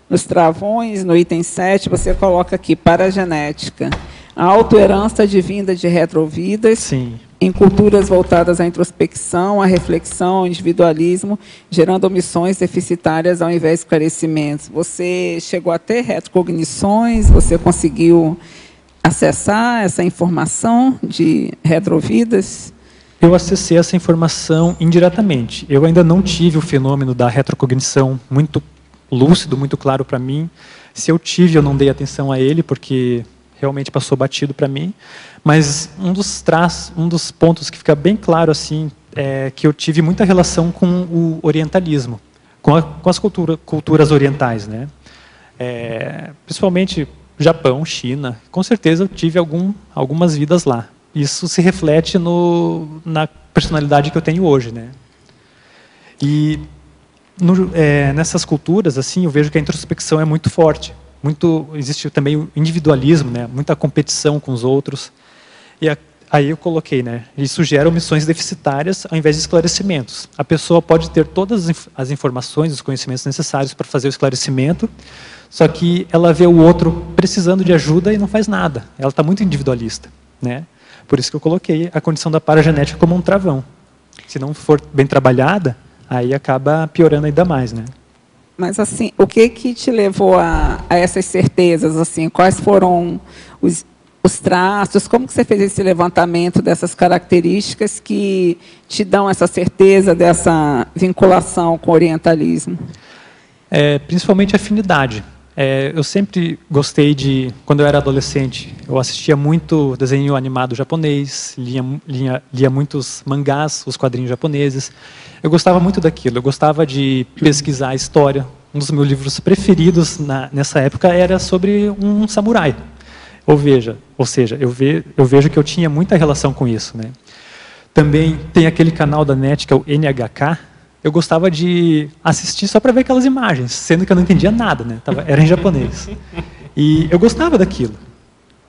nos travões, no item 7, você coloca aqui, para a genética, a autoherança advinda de retrovidas. Sim. Em culturas voltadas à introspecção, à reflexão, ao individualismo, gerando omissões deficitárias ao invés de esclarecimentos. Você chegou a ter retrocognições? Você conseguiu acessar essa informação de retrovidas? Eu acessei essa informação indiretamente. Eu ainda não tive o fenômeno da retrocognição muito lúcido, muito claro para mim. Se eu tive, eu não dei atenção a ele, porque realmente passou batido para mim. Mas um dos pontos que fica bem claro assim é que eu tive muita relação com o orientalismo, com as culturas orientais, né? Principalmente Japão, China. Com certeza eu tive algumas vidas lá. Isso se reflete na personalidade que eu tenho hoje, né? E nessas culturas assim eu vejo que a introspecção é muito forte. Existe também o individualismo, né? Muita competição com os outros. E aí eu coloquei, né? Isso gera omissões deficitárias ao invés de esclarecimentos. A pessoa pode ter todas as informações, os conhecimentos necessários para fazer o esclarecimento, só que ela vê o outro precisando de ajuda e não faz nada. Ela está muito individualista, né? Por isso que eu coloquei a condição da paragenética como um travão. Se não for bem trabalhada, aí acaba piorando ainda mais, né? Mas assim, o que te levou a essas certezas? Assim, quais foram os traços? Como que você fez esse levantamento dessas características que te dão essa certeza dessa vinculação com o orientalismo? Principalmente afinidade. Eu sempre gostei quando eu era adolescente, eu assistia muito desenho animado japonês, lia muitos mangás, os quadrinhos japoneses. Eu gostava muito daquilo, eu gostava de pesquisar a história. Um dos meus livros preferidos nessa época era sobre um samurai. Ou seja, eu vejo que eu tinha muita relação com isso, né? Também tem aquele canal da NET, que é o NHK. Eu gostava de assistir só para ver aquelas imagens, sendo que eu não entendia nada, né? Era em japonês. E eu gostava daquilo.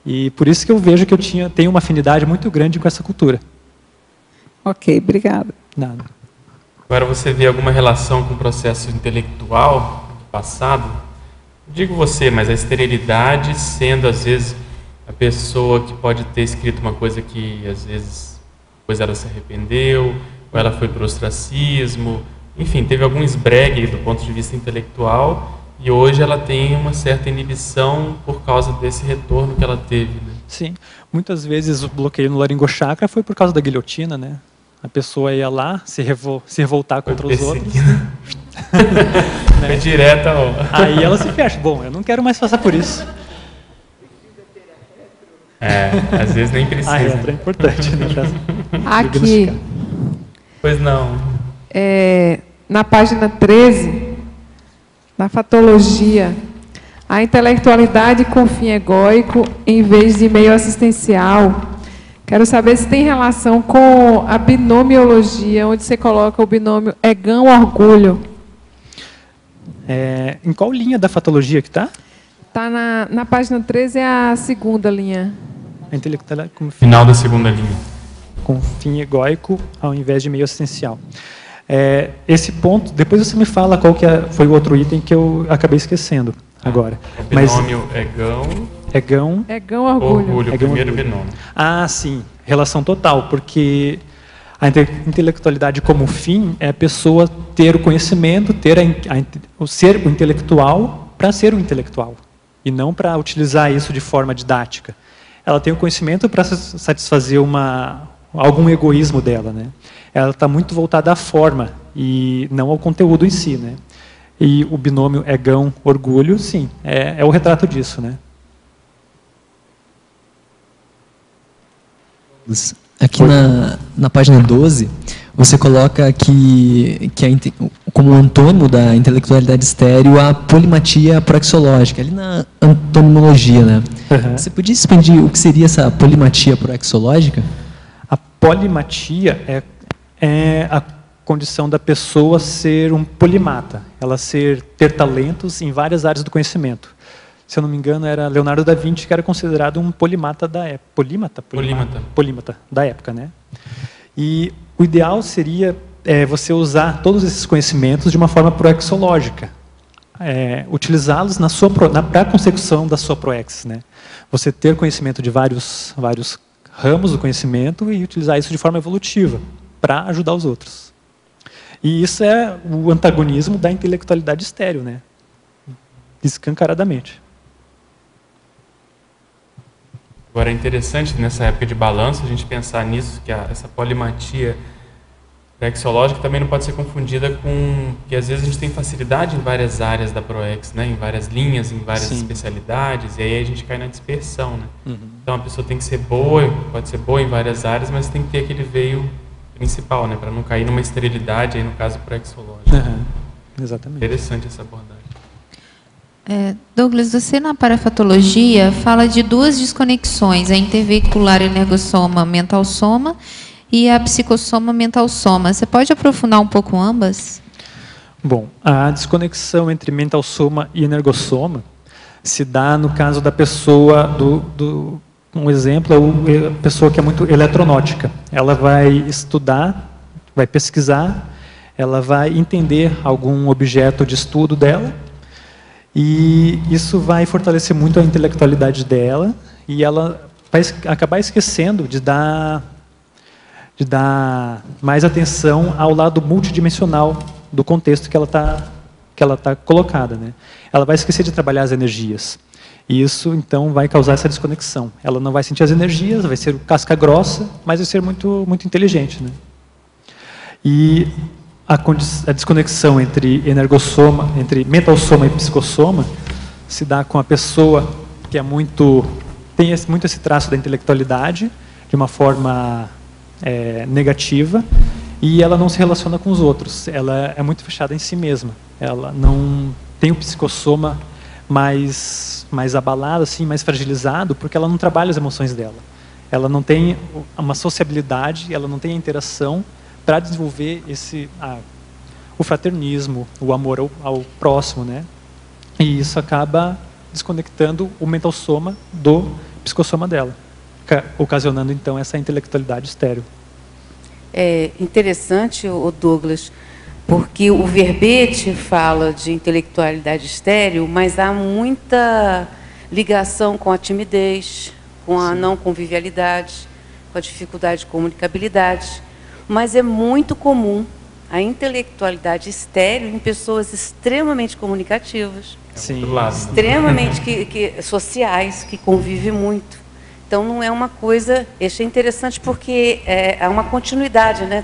E por isso que eu vejo que eu tenho uma afinidade muito grande com essa cultura. Ok, obrigada. Nada. Agora você vê alguma relação com o processo intelectual do passado? Não digo você, mas a esterilidade sendo, às vezes, a pessoa que pode ter escrito uma coisa que, às vezes, depois ela se arrependeu, ou ela foi para o ostracismo, enfim, teve algum esbregue do ponto de vista intelectual, e hoje ela tem uma certa inibição por causa desse retorno que ela teve, né? Sim, muitas vezes o bloqueio no laringochakra foi por causa da guilhotina, né? A pessoa ia lá se revoltar contra os outros. Foi direto ao... Aí ela se fecha. Bom, eu não quero mais passar por isso. Às vezes nem precisa. A retro é importante, né? Aqui. Pois não. Na página 13, na fatologia, a intelectualidade com fim egóico em vez de meio assistencial. Quero saber se tem relação com a binomiologia, onde você coloca o binômio egão-orgulho. Em qual linha da fatologia que está? Está na página 13, é a segunda linha. A intelectualidade com final da segunda linha. Com fim egóico ao invés de meio assistencial. Esse ponto, depois você me fala qual que foi o outro item que eu acabei esquecendo agora. O binômio egão... Egão-orgulho. O primeiro binômio. Ah, sim. Relação total, porque a intelectualidade como fim é a pessoa ter o conhecimento, ser o intelectual para ser o intelectual, e não para utilizar isso de forma didática. Ela tem o conhecimento para satisfazer algum egoísmo dela, né? Ela está muito voltada à forma e não ao conteúdo em si, né? E o binômio egão-orgulho, sim, é o retrato disso, né? Aqui na página 12, você coloca que como antônimo da intelectualidade estéril, a polimatia proexológica, ali na antonomologia, né? Uhum. Você podia expandir o que seria essa polimatia proexológica? A polimatia é a condição da pessoa ser um polimata, ela ter talentos em várias áreas do conhecimento. Se eu não me engano, era Leonardo da Vinci, que era considerado um polimata da época. Polímata da época, né? E o ideal seria você usar todos esses conhecimentos de uma forma proexológica, utilizá-los para a consecução da sua proex, né? Você ter conhecimento de vários ramos do conhecimento e utilizar isso de forma evolutiva para ajudar os outros. E isso é o antagonismo da intelectualidade estéril, né? Escancaradamente. Agora é interessante, nessa época de balanço, a gente pensar nisso, que essa polimatia proexológica também não pode ser confundida com... que às vezes a gente tem facilidade em várias áreas da proex, né? Em várias linhas, em várias especialidades, e aí a gente cai na dispersão, né? Uhum. Então a pessoa tem que ser boa, pode ser boa em várias áreas, mas tem que ter aquele veio principal, né? Para não cair numa esterilidade, aí no caso proexológico. Uhum. Exatamente. Interessante essa abordagem. Douglas, você na parafatologia fala de duas desconexões, a interveicular energossoma mental-soma e a psicossoma mental-soma. Você pode aprofundar um pouco ambas? Bom, a desconexão entre mental-soma e energossoma se dá no caso da pessoa, um exemplo é a pessoa que é muito eletronótica. Ela vai estudar, vai pesquisar, ela vai entender algum objeto de estudo dela, e isso vai fortalecer muito a intelectualidade dela, e ela vai acabar esquecendo de dar mais atenção ao lado multidimensional do contexto que ela tá colocada, né? Ela vai esquecer de trabalhar as energias. E isso, então, vai causar essa desconexão. Ela não vai sentir as energias, vai ser casca grossa, mas vai ser muito, muito inteligente, né? E a desconexão entre energossoma, entre mental-soma e psicossoma, se dá com a pessoa que tem muito esse traço da intelectualidade, de uma forma negativa, e ela não se relaciona com os outros. Ela é muito fechada em si mesma. Ela não tem o psicossoma mais abalado, assim, mais fragilizado, porque ela não trabalha as emoções dela. Ela não tem uma sociabilidade, ela não tem a interação para desenvolver o fraternismo, o amor ao próximo, né? E isso acaba desconectando o mental-soma do psicossoma dela, ocasionando então essa intelectualidade estéril. É interessante, o Douglas, porque o verbete fala de intelectualidade estéril, mas há muita ligação com a timidez, com a não convivialidade, com a dificuldade de comunicabilidade. Mas é muito comum a intelectualidade estéril em pessoas extremamente comunicativas, extremamente sociais, que convivem muito. Então, não é uma coisa... Isso é interessante porque há uma continuidade, né?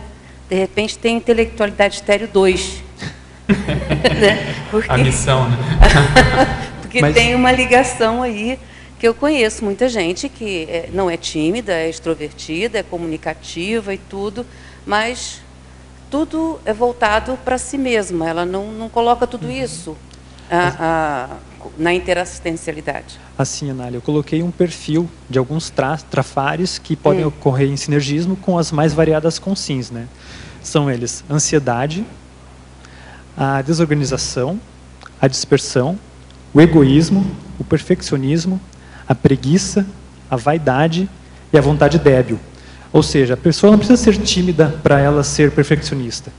De repente, tem intelectualidade estéril 2. Né? Porque... A missão, né? Porque tem uma ligação aí, que eu conheço muita gente que não é tímida, é extrovertida, é comunicativa e tudo, mas tudo é voltado para si mesma. Ela não coloca tudo isso na interassistencialidade. Assim, Anália, eu coloquei um perfil de alguns trafares que podem ocorrer em sinergismo com as mais variadas consins, né? São eles ansiedade, a desorganização, a dispersão, o egoísmo, o perfeccionismo, a preguiça, a vaidade e a vontade débil. Ou seja, a pessoa não precisa ser tímida para ela ser perfeccionista.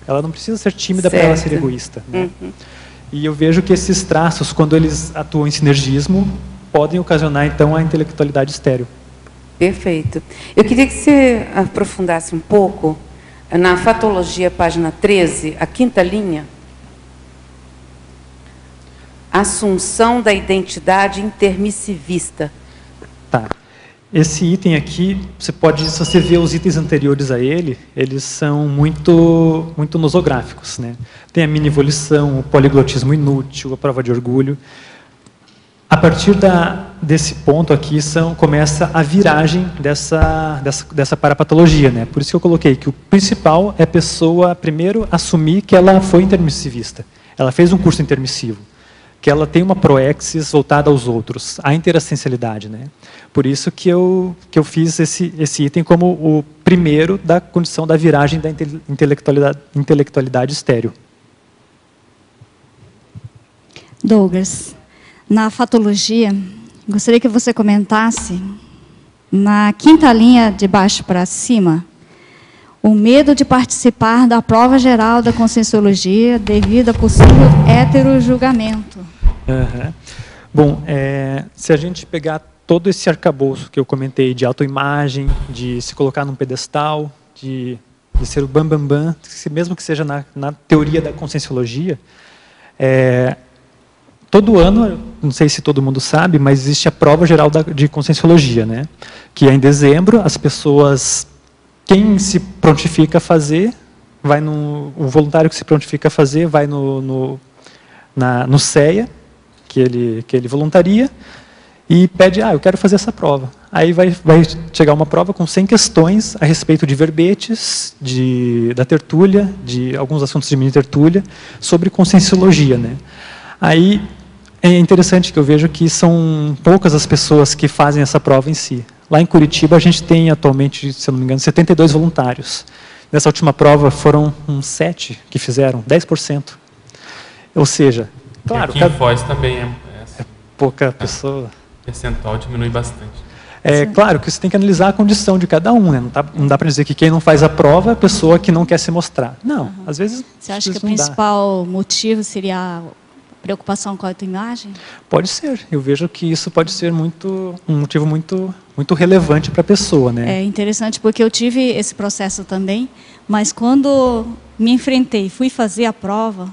Ela não precisa ser tímida para ela ser egoísta. Né? E eu vejo que esses traços, quando eles atuam em sinergismo, podem ocasionar, então, a intelectualidade estéril. Perfeito. Eu queria que você aprofundasse um pouco na fatologia, página 13, a 5ª linha. Assunção da identidade intermissivista. Tá. Esse item aqui, se você vê os itens anteriores a ele, eles são muito nosográficos, né? Tem a mini-volição, o poliglotismo inútil, a prova de orgulho. A partir desse ponto aqui, começa a viragem dessa parapatologia, né? Por isso que eu coloquei que o principal é a pessoa, primeiro, assumir que ela foi intermissivista. Ela fez um curso intermissivo. Que ela tem uma proexis voltada aos outros, a interassistencialidade, né? Por isso que eu fiz esse item como o primeiro da condição da viragem da intelectualidade estéril. Douglas, na fatologia, gostaria que você comentasse, na 5ª linha de baixo para cima, o medo de participar da prova geral da conscienciologia devido a possível heterojulgamento. Bom, se a gente pegar todo esse arcabouço que eu comentei de autoimagem, de se colocar num pedestal, de ser o bambambam, mesmo que seja na teoria da conscienciologia, todo ano, não sei se todo mundo sabe, mas existe a prova geral de conscienciologia, né? Que é em dezembro, as pessoas... Quem se prontifica a fazer, o voluntário que se prontifica a fazer, vai no CEA, que ele voluntaria, e pede, eu quero fazer essa prova. Aí vai chegar uma prova com 100 questões a respeito de verbetes, da tertúlia, de alguns assuntos de mini-tertúlia, sobre conscienciologia, né? Aí é interessante que eu vejo que são poucas as pessoas que fazem essa prova em si. Lá em Curitiba, a gente tem atualmente, se eu não me engano, 72 voluntários. Nessa última prova, foram uns 7 que fizeram, 10%. Ou seja, claro... E aqui em Foz também é pouca pessoa. O percentual diminui bastante. Claro que você tem que analisar a condição de cada um. Né? Não dá para dizer que quem não faz a prova é a pessoa que não quer se mostrar. Não, às vezes... Você acha que o principal motivo seria... preocupação com a autoimagem? Pode ser. Eu vejo que isso pode ser um motivo muito relevante para a pessoa, né? É interessante porque eu tive esse processo também, mas quando me enfrentei, fui fazer a prova,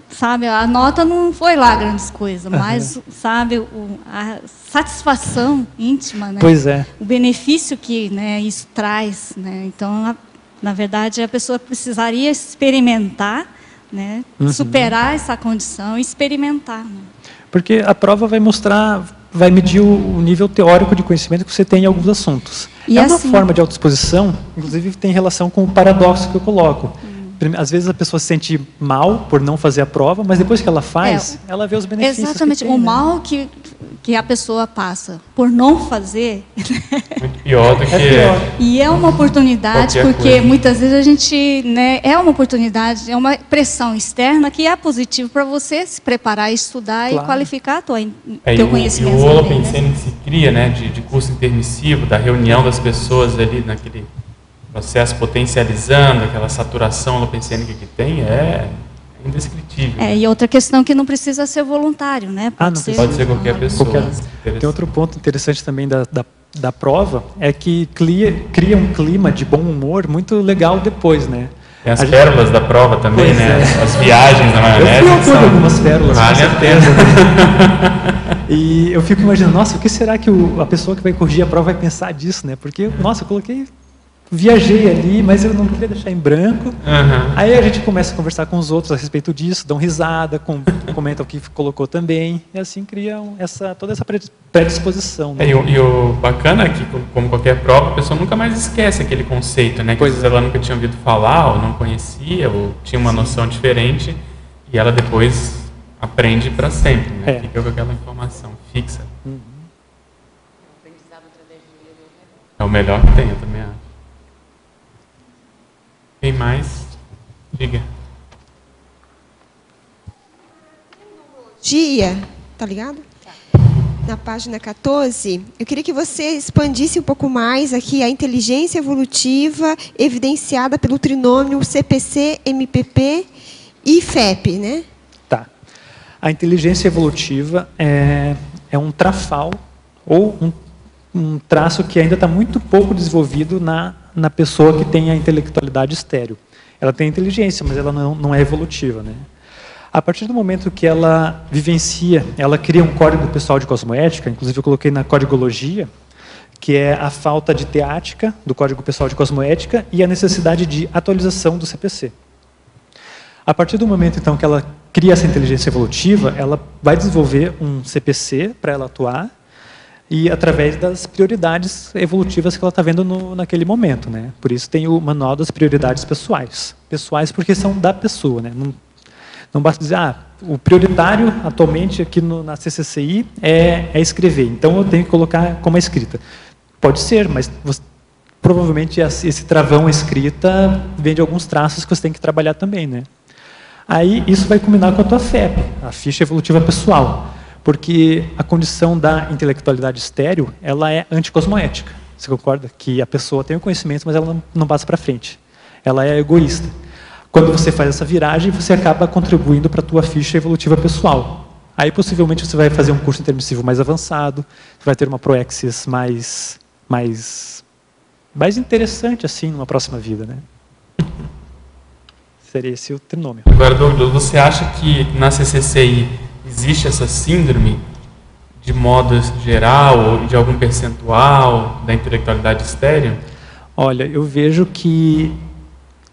sabe, a nota não foi lá grandes coisas, mas sabe, a satisfação íntima, né? Pois é. O benefício que, né, isso traz, né? Então, na verdade, a pessoa precisaria experimentar, né? Superar essa condição e experimentar. Né? Porque a prova vai medir o nível teórico de conhecimento que você tem em alguns assuntos. E uma forma de autoexposição, inclusive tem relação com o paradoxo que eu coloco. Às vezes a pessoa se sente mal por não fazer a prova, mas depois que ela faz, ela vê os benefícios. Exatamente, o mal que a pessoa passa por não fazer. Muito pior do que... E é uma oportunidade, porque muitas vezes a gente... Né, é uma oportunidade, é uma pressão externa que é positivo para você se preparar, estudar e qualificar teu conhecimento. E o Holopensene se cria, né, de curso intermissivo, da reunião das pessoas ali naquele processo potencializando aquela saturação lopecênica que tem, é indescritível. E outra questão que não precisa ser voluntário, né? Pode ser qualquer pessoa. Tem outro ponto interessante também da prova, é que cria um clima de bom humor muito legal depois, né? Tem as pérolas da prova também, né? As viagens na maionese. Eu fui autor de algumas pérolas, com certeza. E eu fico imaginando, nossa, o que será que a pessoa que vai corrigir a prova vai pensar disso, né? Porque, nossa, eu viajei ali, mas eu não queria deixar em branco. Aí a gente começa a conversar com os outros a respeito disso, dão risada, comentam o que colocou também, e assim criam toda essa predisposição. Né? E o bacana é que, como qualquer prova, a pessoa nunca mais esquece aquele conceito, né? Que às vezes ela nunca tinha ouvido falar, ou não conhecia, ou tinha uma noção diferente, e ela depois aprende para sempre, né? Fica com aquela informação fixa. É o melhor que tem, eu também acho. Quem mais? Diga. Dia, tá ligado? Na página 14, eu queria que você expandisse um pouco mais aqui a inteligência evolutiva evidenciada pelo trinômio CPC, MPP e FEP, né? Tá. A inteligência evolutiva é um trafal ou um traço que ainda está muito pouco desenvolvido na pessoa que tem a intelectualidade estéril. Ela tem inteligência, mas ela não é evolutiva, né? A partir do momento que ela vivencia, ela cria um código pessoal de cosmoética, inclusive eu coloquei na códigologia, que é a falta de teática do código pessoal de cosmoética e a necessidade de atualização do CPC. A partir do momento, então, que ela cria essa inteligência evolutiva, ela vai desenvolver um CPC para ela atuar, e através das prioridades evolutivas que ela está vendo naquele momento, né? Por isso tem o manual das prioridades pessoais. Pessoais porque são da pessoa, né? Não basta dizer, o prioritário atualmente aqui na CCCI é escrever, então eu tenho que colocar como escrita. Pode ser, mas provavelmente esse travão escrita vem de alguns traços que você tem que trabalhar também, né? Aí isso vai combinar com a tua FEP, a ficha evolutiva pessoal. Porque a condição da intelectualidade estéril, ela é anticosmoética. Você concorda? Que a pessoa tem o conhecimento, mas ela não passa para frente. Ela é egoísta. Quando você faz essa viragem, você acaba contribuindo para a tua ficha evolutiva pessoal. Aí, possivelmente, você vai fazer um curso intermissivo mais avançado, vai ter uma proexis mais interessante, assim, numa próxima vida, né? Seria esse o trinômio. Agora, Douglas, você acha que na CCCI existe essa síndrome de modo geral ou de algum percentual da intelectualidade estéril? Olha, eu vejo que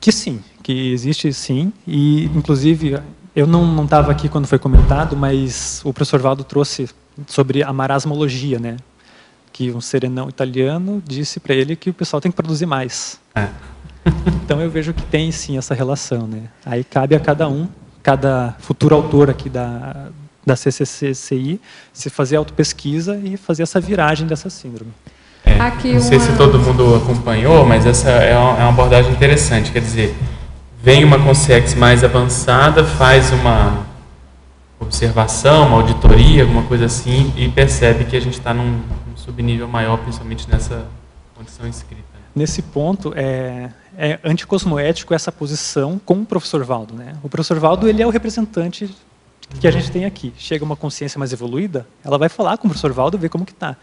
sim, que existe sim, e inclusive eu não estava aqui quando foi comentado, mas o professor Valdo trouxe sobre a marasmologia, né? Que um serenão italiano disse para ele que o pessoal tem que produzir mais. Então eu vejo que tem sim essa relação, né? Aí cabe a cada futuro autor aqui da CCCI, se fazer autopesquisa e fazer essa viragem dessa síndrome. Não sei se todo mundo acompanhou, mas essa é uma abordagem interessante. Quer dizer, vem uma consciência mais avançada, faz uma observação, uma auditoria, alguma coisa assim, e percebe que a gente está num subnível maior, principalmente nessa condição escrita. Nesse ponto, é anticosmoético essa posição com o professor Valdo, né? O professor Valdo, ele é o representante que a gente tem aqui. Chega uma consciência mais evoluída, ela vai falar com o professor Valdo, ver como que está.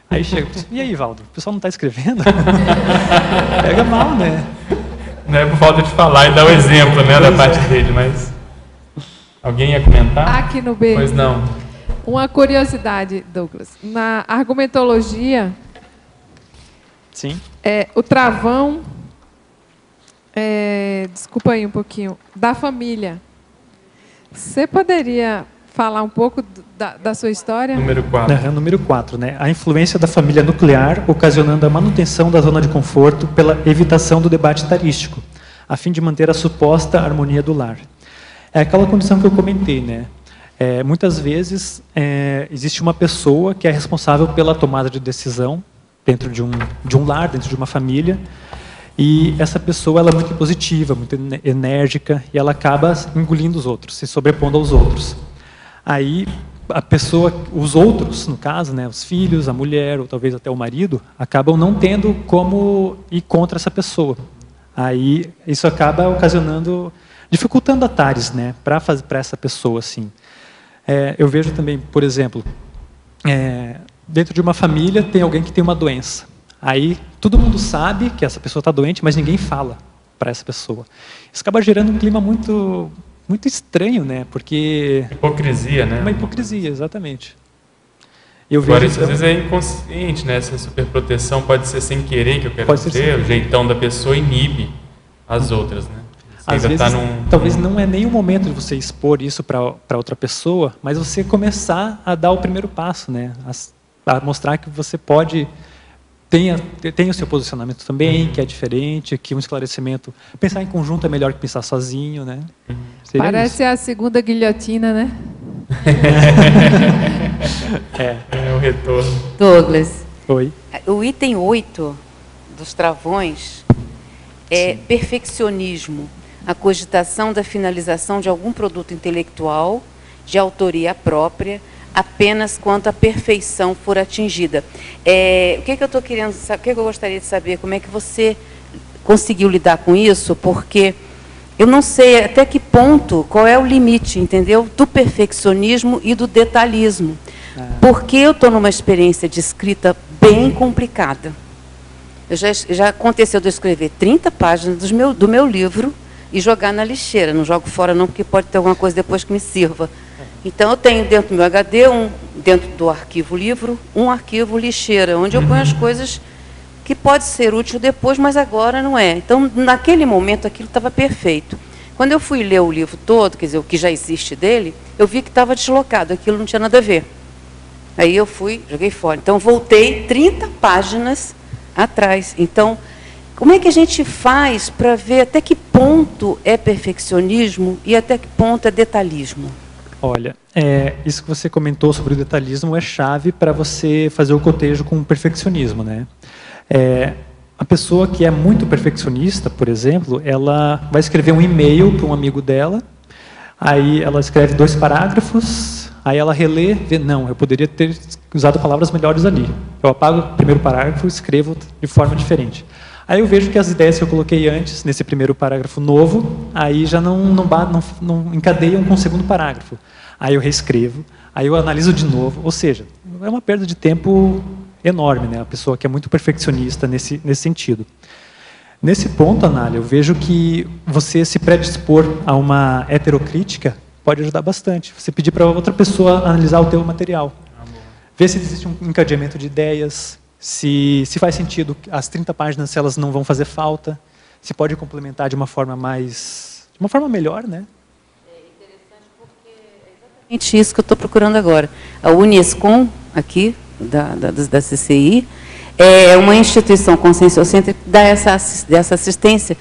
Aí chega, e aí, Valdo, o pessoal não está escrevendo? Pega mal, né? Não é por falta de falar e dar o exemplo, né, da parte dele, mas... Alguém ia comentar? Aqui no B. Pois não. Uma curiosidade, Douglas. Na argumentologia, sim, o travão, desculpa aí um pouquinho, da família. Você poderia falar um pouco da sua história? Número 4. Número 4, né? A influência da família nuclear ocasionando a manutenção da zona de conforto pela evitação do debate etarístico, a fim de manter a suposta harmonia do lar. É aquela condição que eu comentei, né? Muitas vezes existe uma pessoa que é responsável pela tomada de decisão dentro de um lar, dentro de uma família, e essa pessoa ela é muito positiva, muito enérgica, e ela acaba engolindo os outros, se sobrepondo aos outros. Aí a pessoa, os outros, no caso, né, os filhos, a mulher, ou talvez até o marido, acabam não tendo como ir contra essa pessoa. Aí isso acaba ocasionando, dificultando atares, né, para essa pessoa, assim. Eu vejo também, por exemplo, dentro de uma família tem alguém que tem uma doença. Aí todo mundo sabe que essa pessoa está doente, mas ninguém fala para essa pessoa. Isso acaba gerando um clima muito estranho, né? Porque hipocrisia, né? Uma hipocrisia, exatamente. Agora, isso às vezes é inconsciente, né? Essa superproteção pode ser sem querer, que eu quero dizer, o jeitão da pessoa inibe as outras, né? Às vezes, talvez não é nem o momento de você expor isso para outra pessoa, mas você começar a dar o primeiro passo, né? A mostrar que você pode tem o seu posicionamento também, que é diferente, que um esclarecimento, pensar em conjunto é melhor que pensar sozinho, né? Parece a segunda guilhotina, né? É o retorno. Douglas. Oi. O item 8 dos travões é perfeccionismo, a cogitação da finalização de algum produto intelectual de autoria própria, apenas quando a perfeição for atingida. O que eu estou querendo saber, o que eu gostaria de saber, como é que você conseguiu lidar com isso, porque eu não sei até que ponto, qual é o limite, entendeu, do perfeccionismo e do detalhismo. Porque eu estou numa experiência de escrita bem complicada. Já aconteceu de eu escrever 30 páginas do meu livro e jogar na lixeira. Não jogo fora não, porque pode ter alguma coisa depois que me sirva. Então, eu tenho dentro do meu HD, dentro do arquivo livro, um arquivo lixeira, onde eu ponho as coisas que pode ser útil depois, mas agora não é. Então, naquele momento, aquilo estava perfeito. Quando eu fui ler o livro todo, quer dizer, o que já existe dele, eu vi que estava deslocado, aquilo não tinha nada a ver. Aí eu fui, joguei fora. Então, voltei 30 páginas atrás. Então, como é que a gente faz para ver até que ponto é perfeccionismo e até que ponto é detalhismo? Olha, isso que você comentou sobre o detalhismo é chave para você fazer o cotejo com o perfeccionismo, né? A pessoa que é muito perfeccionista, por exemplo, ela vai escrever um e-mail para um amigo dela, aí ela escreve 2 parágrafos, aí ela relê, vê, não, eu poderia ter usado palavras melhores ali. Eu apago o primeiro parágrafo e escrevo de forma diferente. Aí eu vejo que as ideias que eu coloquei antes, nesse primeiro parágrafo novo, aí já não encadeiam com o segundo parágrafo. Aí eu reescrevo, aí eu analiso de novo, ou seja, é uma perda de tempo enorme, né? A pessoa que é muito perfeccionista nesse sentido. Nesse ponto, Anália, eu vejo que você se predispor a uma heterocrítica pode ajudar bastante. Você pedir para outra pessoa analisar o teu material. Ver se existe um encadeamento de ideias, se faz sentido as 30 páginas, se elas não vão fazer falta, se pode complementar de uma forma melhor, né? É interessante porque é exatamente isso que eu estou procurando agora. A Unescom, aqui, da CCI, é uma instituição conscienciocêntrica que dá dessa assistência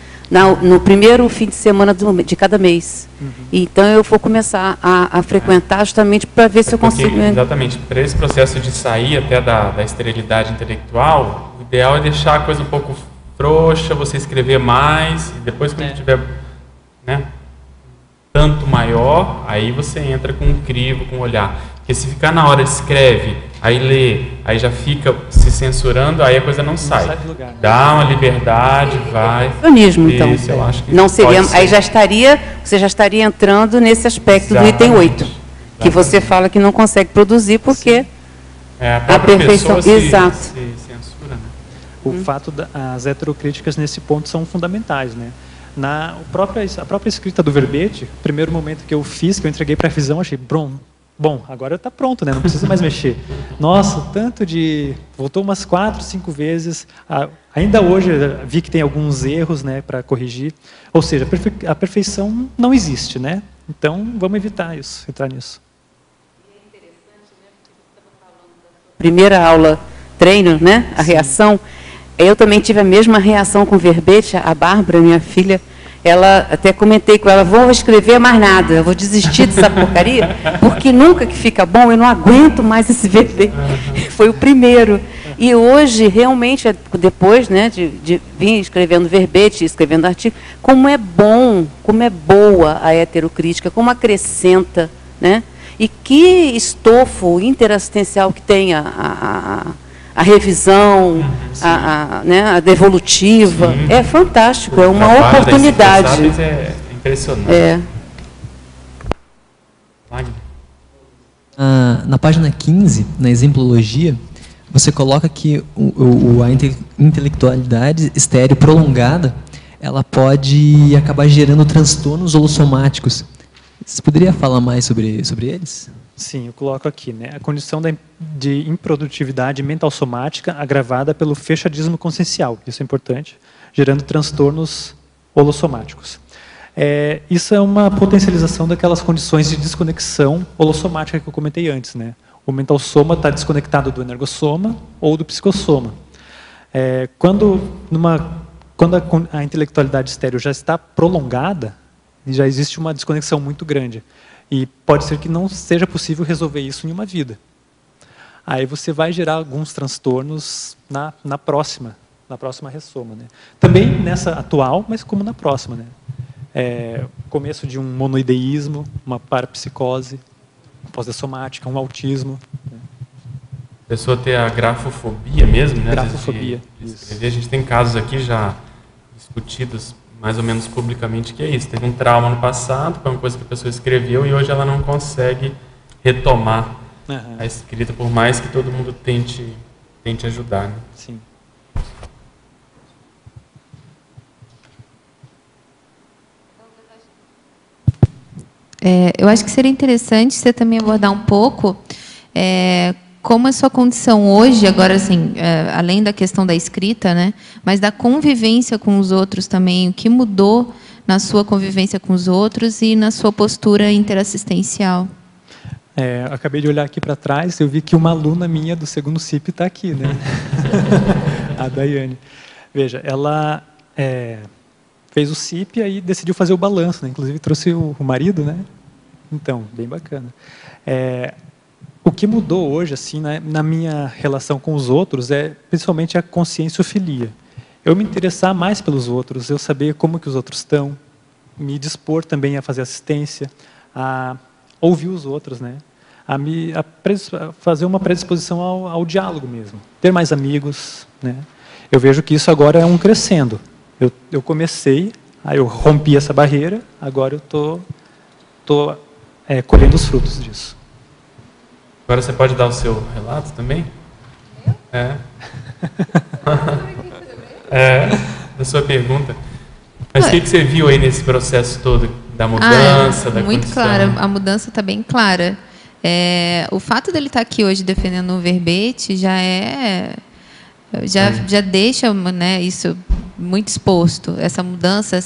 no primeiro fim de semana de cada mês. Então, eu vou começar a frequentar justamente para ver se eu consigo... Exatamente. Para esse processo de sair até da esterilidade intelectual, o ideal é deixar a coisa um pouco frouxa, você escrever mais, e depois, quando tiver, né, tanto maior, aí você entra com um crivo, com um olhar. Porque se ficar na hora de escreve, aí lê, aí já fica se censurando, aí a coisa não sai. Dá uma liberdade, vai. Perfeccionismo, então. Isso, eu acho que não seria, aí você já estaria entrando nesse aspecto do item 8, que você fala que não consegue produzir porque a perfeição se censura, né? O fato das heterocríticas nesse ponto são fundamentais, né? A própria escrita do verbete, o primeiro momento que eu fiz, que eu entreguei para a revisão, achei bom, agora está pronto, né? Não precisa mais mexer. Nossa, voltou umas 4, 5 vezes. Ainda hoje vi que tem alguns erros, né, para corrigir. Ou seja, a perfeição não existe, né? Então, vamos entrar nisso. Primeira aula, treino, né? A reação. Eu também tive a mesma reação com o verbete. A Bárbara, minha filha, ela, até comentei com ela, vou escrever mais nada, eu vou desistir dessa porcaria, porque nunca que fica bom, eu não aguento mais esse verbete. Foi o primeiro. E hoje, realmente, depois, né, de vir escrevendo verbete, escrevendo artigo, como é bom, como é boa a heterocrítica, como acrescenta, né? E que estofo interassistencial que tem a a revisão, né, a devolutiva. É fantástico, é uma oportunidade. É impressionante. Na página 15, na exemplologia, você coloca que a intelectualidade estéreo prolongada, ela pode acabar gerando transtornos holossomáticos. Você poderia falar mais sobre eles? Sim, eu coloco aqui, né? A condição de improdutividade mental somática agravada pelo fechadismo consciencial, isso é importante, gerando transtornos holossomáticos. Isso é uma potencialização daquelas condições de desconexão holossomática que eu comentei antes, né? O mental soma está desconectado do energossoma ou do psicossoma. Quando a intelectualidade estéreo já está prolongada, já existe uma desconexão muito grande. E pode ser que não seja possível resolver isso em uma vida. Aí você vai gerar alguns transtornos na próxima ressoma, né? Também nessa atual, mas como na próxima, né? Começo de um monoideísmo, uma parapsicose, pós-dessomática, um autismo. Né? A pessoa ter a grafofobia mesmo, né? Grafofobia. A gente tem casos aqui já discutidos mais ou menos publicamente que é isso. Teve um trauma no passado, foi uma coisa que a pessoa escreveu e hoje ela não consegue retomar a escrita, por mais que todo mundo tente ajudar. Né? Sim. Eu acho que seria interessante você também abordar um pouco como a sua condição hoje, agora assim, além da questão da escrita, né, mas da convivência com os outros também, o que mudou na sua convivência com os outros e na sua postura interassistencial. Acabei de olhar aqui para trás, eu vi que uma aluna minha do segundo CIP está aqui, né? A Daiane. Veja, ela fez o CIP e aí decidiu fazer o balanço, né? Inclusive trouxe o marido, né? Então, bem bacana. O que mudou hoje, assim, na minha relação com os outros, principalmente a conscienciofilia. Eu me interessar mais pelos outros, eu saber como que os outros estão, me dispor também a fazer assistência, a ouvir os outros, né? A fazer uma predisposição ao diálogo mesmo, ter mais amigos, né? Eu vejo que isso agora é um crescendo. Eu comecei, aí eu rompi essa barreira, agora eu tô colhendo os frutos disso. Agora você pode dar o seu relato também? Da sua pergunta. Mas o que você viu aí nesse processo todo da mudança, da muito condição? Clara, a mudança está bem clara. O fato dele estar aqui hoje defendendo o verbete já deixa, né, isso muito exposto. Essa mudança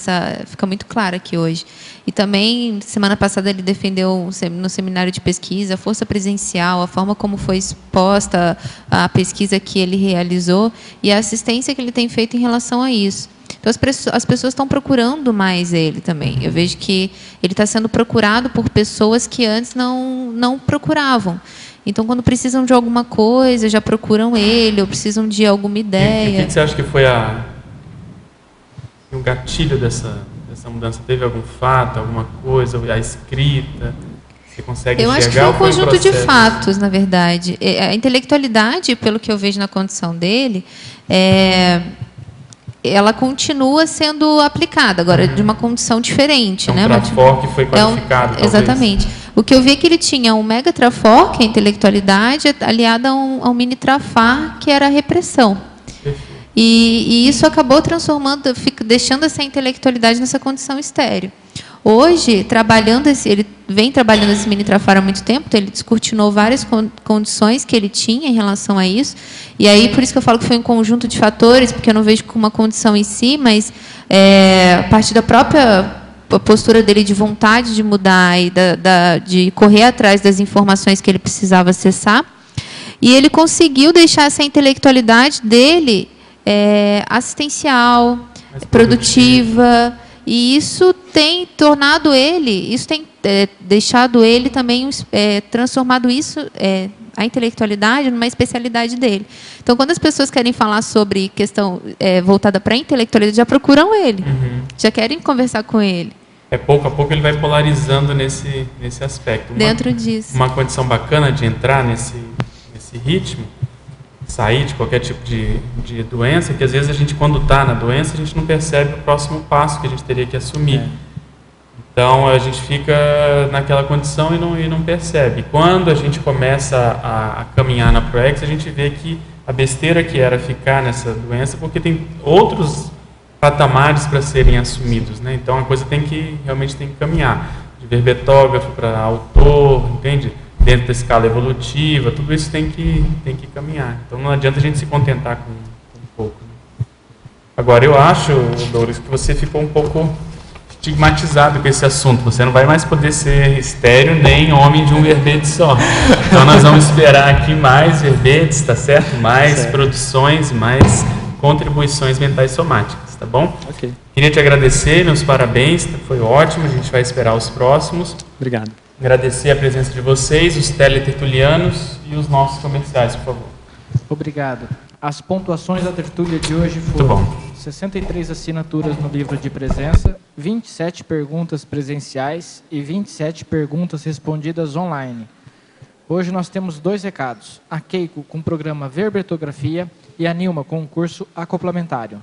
fica muito clara aqui hoje. E também, semana passada, ele defendeu no seminário de pesquisa a força presencial, a forma como foi exposta a pesquisa que ele realizou e a assistência que ele tem feito em relação a isso. Então, as pessoas estão procurando mais ele também. Eu vejo que ele está sendo procurado por pessoas que antes não procuravam. Então, quando precisam de alguma coisa, já procuram ele, ou precisam de alguma ideia. O que você acha que foi o gatilho dessa mudança? Teve algum fato, alguma coisa, a escrita? Você consegue enxergar? Eu acho que foi um conjunto de fatos, na verdade. A intelectualidade, pelo que eu vejo na condição dele, ela continua sendo aplicada, agora de uma condição diferente. Né? Trafor que foi qualificado, exatamente. O que eu vi é que ele tinha um mega trafor, que é a intelectualidade, aliada a um mini trafar, que era a repressão. E isso acabou transformando, deixando essa intelectualidade nessa condição estéril. Hoje, ele vem trabalhando esse mini trafar há muito tempo, então ele descortinou várias condições que ele tinha em relação a isso. E aí, por isso que eu falo que foi um conjunto de fatores, porque eu não vejo como uma condição em si, mas a partir da própria postura dele de vontade de mudar e de correr atrás das informações que ele precisava acessar. E ele conseguiu deixar essa intelectualidade dele assistencial, produtiva, e isso tem tornado ele, isso tem deixado ele também, transformado isso, a intelectualidade, numa especialidade dele. Então, quando as pessoas querem falar sobre questão voltada para a intelectualidade, já procuram ele, já querem conversar com ele. Pouco a pouco ele vai polarizando nesse aspecto. Dentro disso. Uma condição bacana de entrar nesse ritmo sair de qualquer tipo de doença, que às vezes a gente, quando está na doença, a gente não percebe o próximo passo que a gente teria que assumir. Então a gente fica naquela condição e não percebe. Quando a gente começa a caminhar na ProEx, a gente vê que a besteira que era ficar nessa doença, porque tem outros patamares para serem assumidos, né? Então a coisa realmente tem que caminhar, de verbetógrafo para autor, entende? Dentro da escala evolutiva, tudo isso tem que caminhar. Então não adianta a gente se contentar com pouco. Né? Agora eu acho, Douglas, que você ficou um pouco estigmatizado com esse assunto. Você não vai mais poder ser estéreo nem homem de um verbete só. Então nós vamos esperar aqui mais verbetes, tá certo? Mais produções, mais contribuições mentais somáticas, tá bom? Ok. Queria te agradecer, meus parabéns, foi ótimo, a gente vai esperar os próximos. Obrigado. Agradecer a presença de vocês, os teletertulianos e os nossos comerciais, por favor. Obrigado. As pontuações da tertúlia de hoje foram 63 assinaturas no livro de presença, 27 perguntas presenciais e 27 perguntas respondidas online. Hoje nós temos 2 recados. A Keiko com o programa Verbetografia e a Nilma com o curso acoplamentário.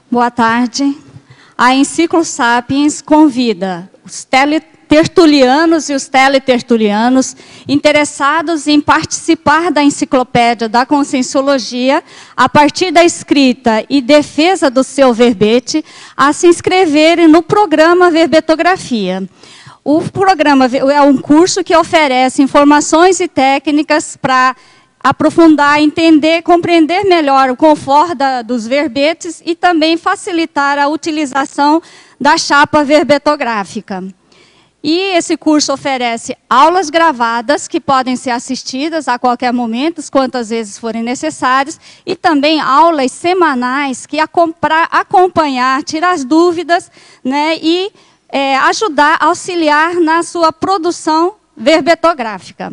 Boa tarde. A Enciclo Sapiens convida os tertulianos e os teletertulianos interessados em participar da enciclopédia da Conscienciologia, a partir da escrita e defesa do seu verbete, a se inscreverem no programa Verbetografia. O programa é um curso que oferece informações e técnicas para aprofundar, entender, compreender melhor o conforto dos verbetes e também facilitar a utilização da chapa verbetográfica. E esse curso oferece aulas gravadas que podem ser assistidas a qualquer momento, quantas vezes forem necessárias, e também aulas semanais que acompanhar, tirar as dúvidas, né, e ajudar, auxiliar na sua produção verbetográfica.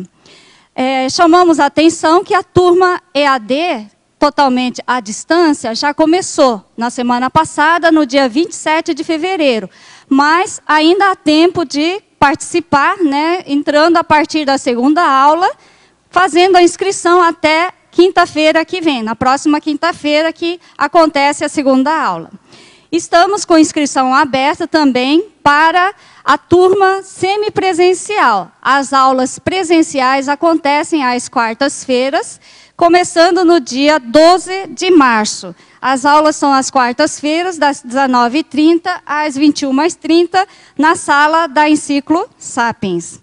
Chamamos a atenção que a turma EAD, totalmente à distância, já começou na semana passada, no dia 27 de fevereiro. Mas ainda há tempo de participar, né, entrando a partir da segunda aula, fazendo a inscrição até quinta-feira que vem, na próxima quinta-feira que acontece a segunda aula. Estamos com inscrição aberta também para a turma semipresencial. As aulas presenciais acontecem às quartas-feiras, começando no dia 12 de março. As aulas são às quartas-feiras, das 19h30 às 21h30, na sala da Enciclo Sapiens.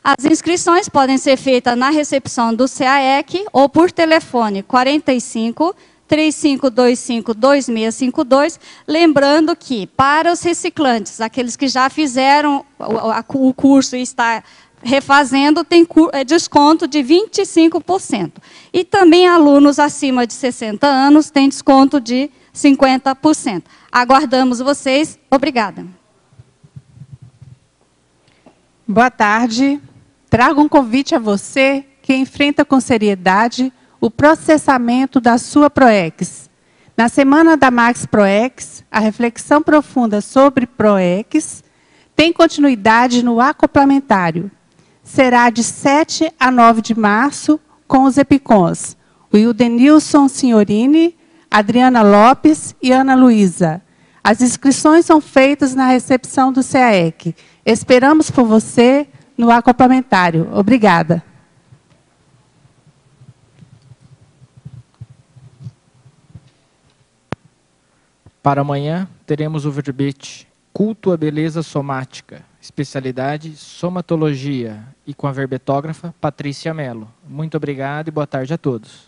As inscrições podem ser feitas na recepção do CAEC ou por telefone 45 3525 2652, lembrando que, para os reciclantes, aqueles que já fizeram o curso e está refazendo, tem desconto de 25%. E também alunos acima de 60 anos têm desconto de 50%. Aguardamos vocês. Obrigada. Boa tarde. Trago um convite a você que enfrenta com seriedade o processamento da sua ProEx. Na semana da Max ProEx, a reflexão profunda sobre ProEx tem continuidade no acoplamentário. Será de 7 a 9 de março com os EPICONs, o Ildenilson Signorini, Adriana Lopes e Ana Luísa. As inscrições são feitas na recepção do CAEC. Esperamos por você no acoplamentário. Obrigada. Para amanhã, teremos o verbete Culto à Beleza Somática, especialidade Somatologia, e com a verbetógrafa Patrícia Mello. Muito obrigado e boa tarde a todos.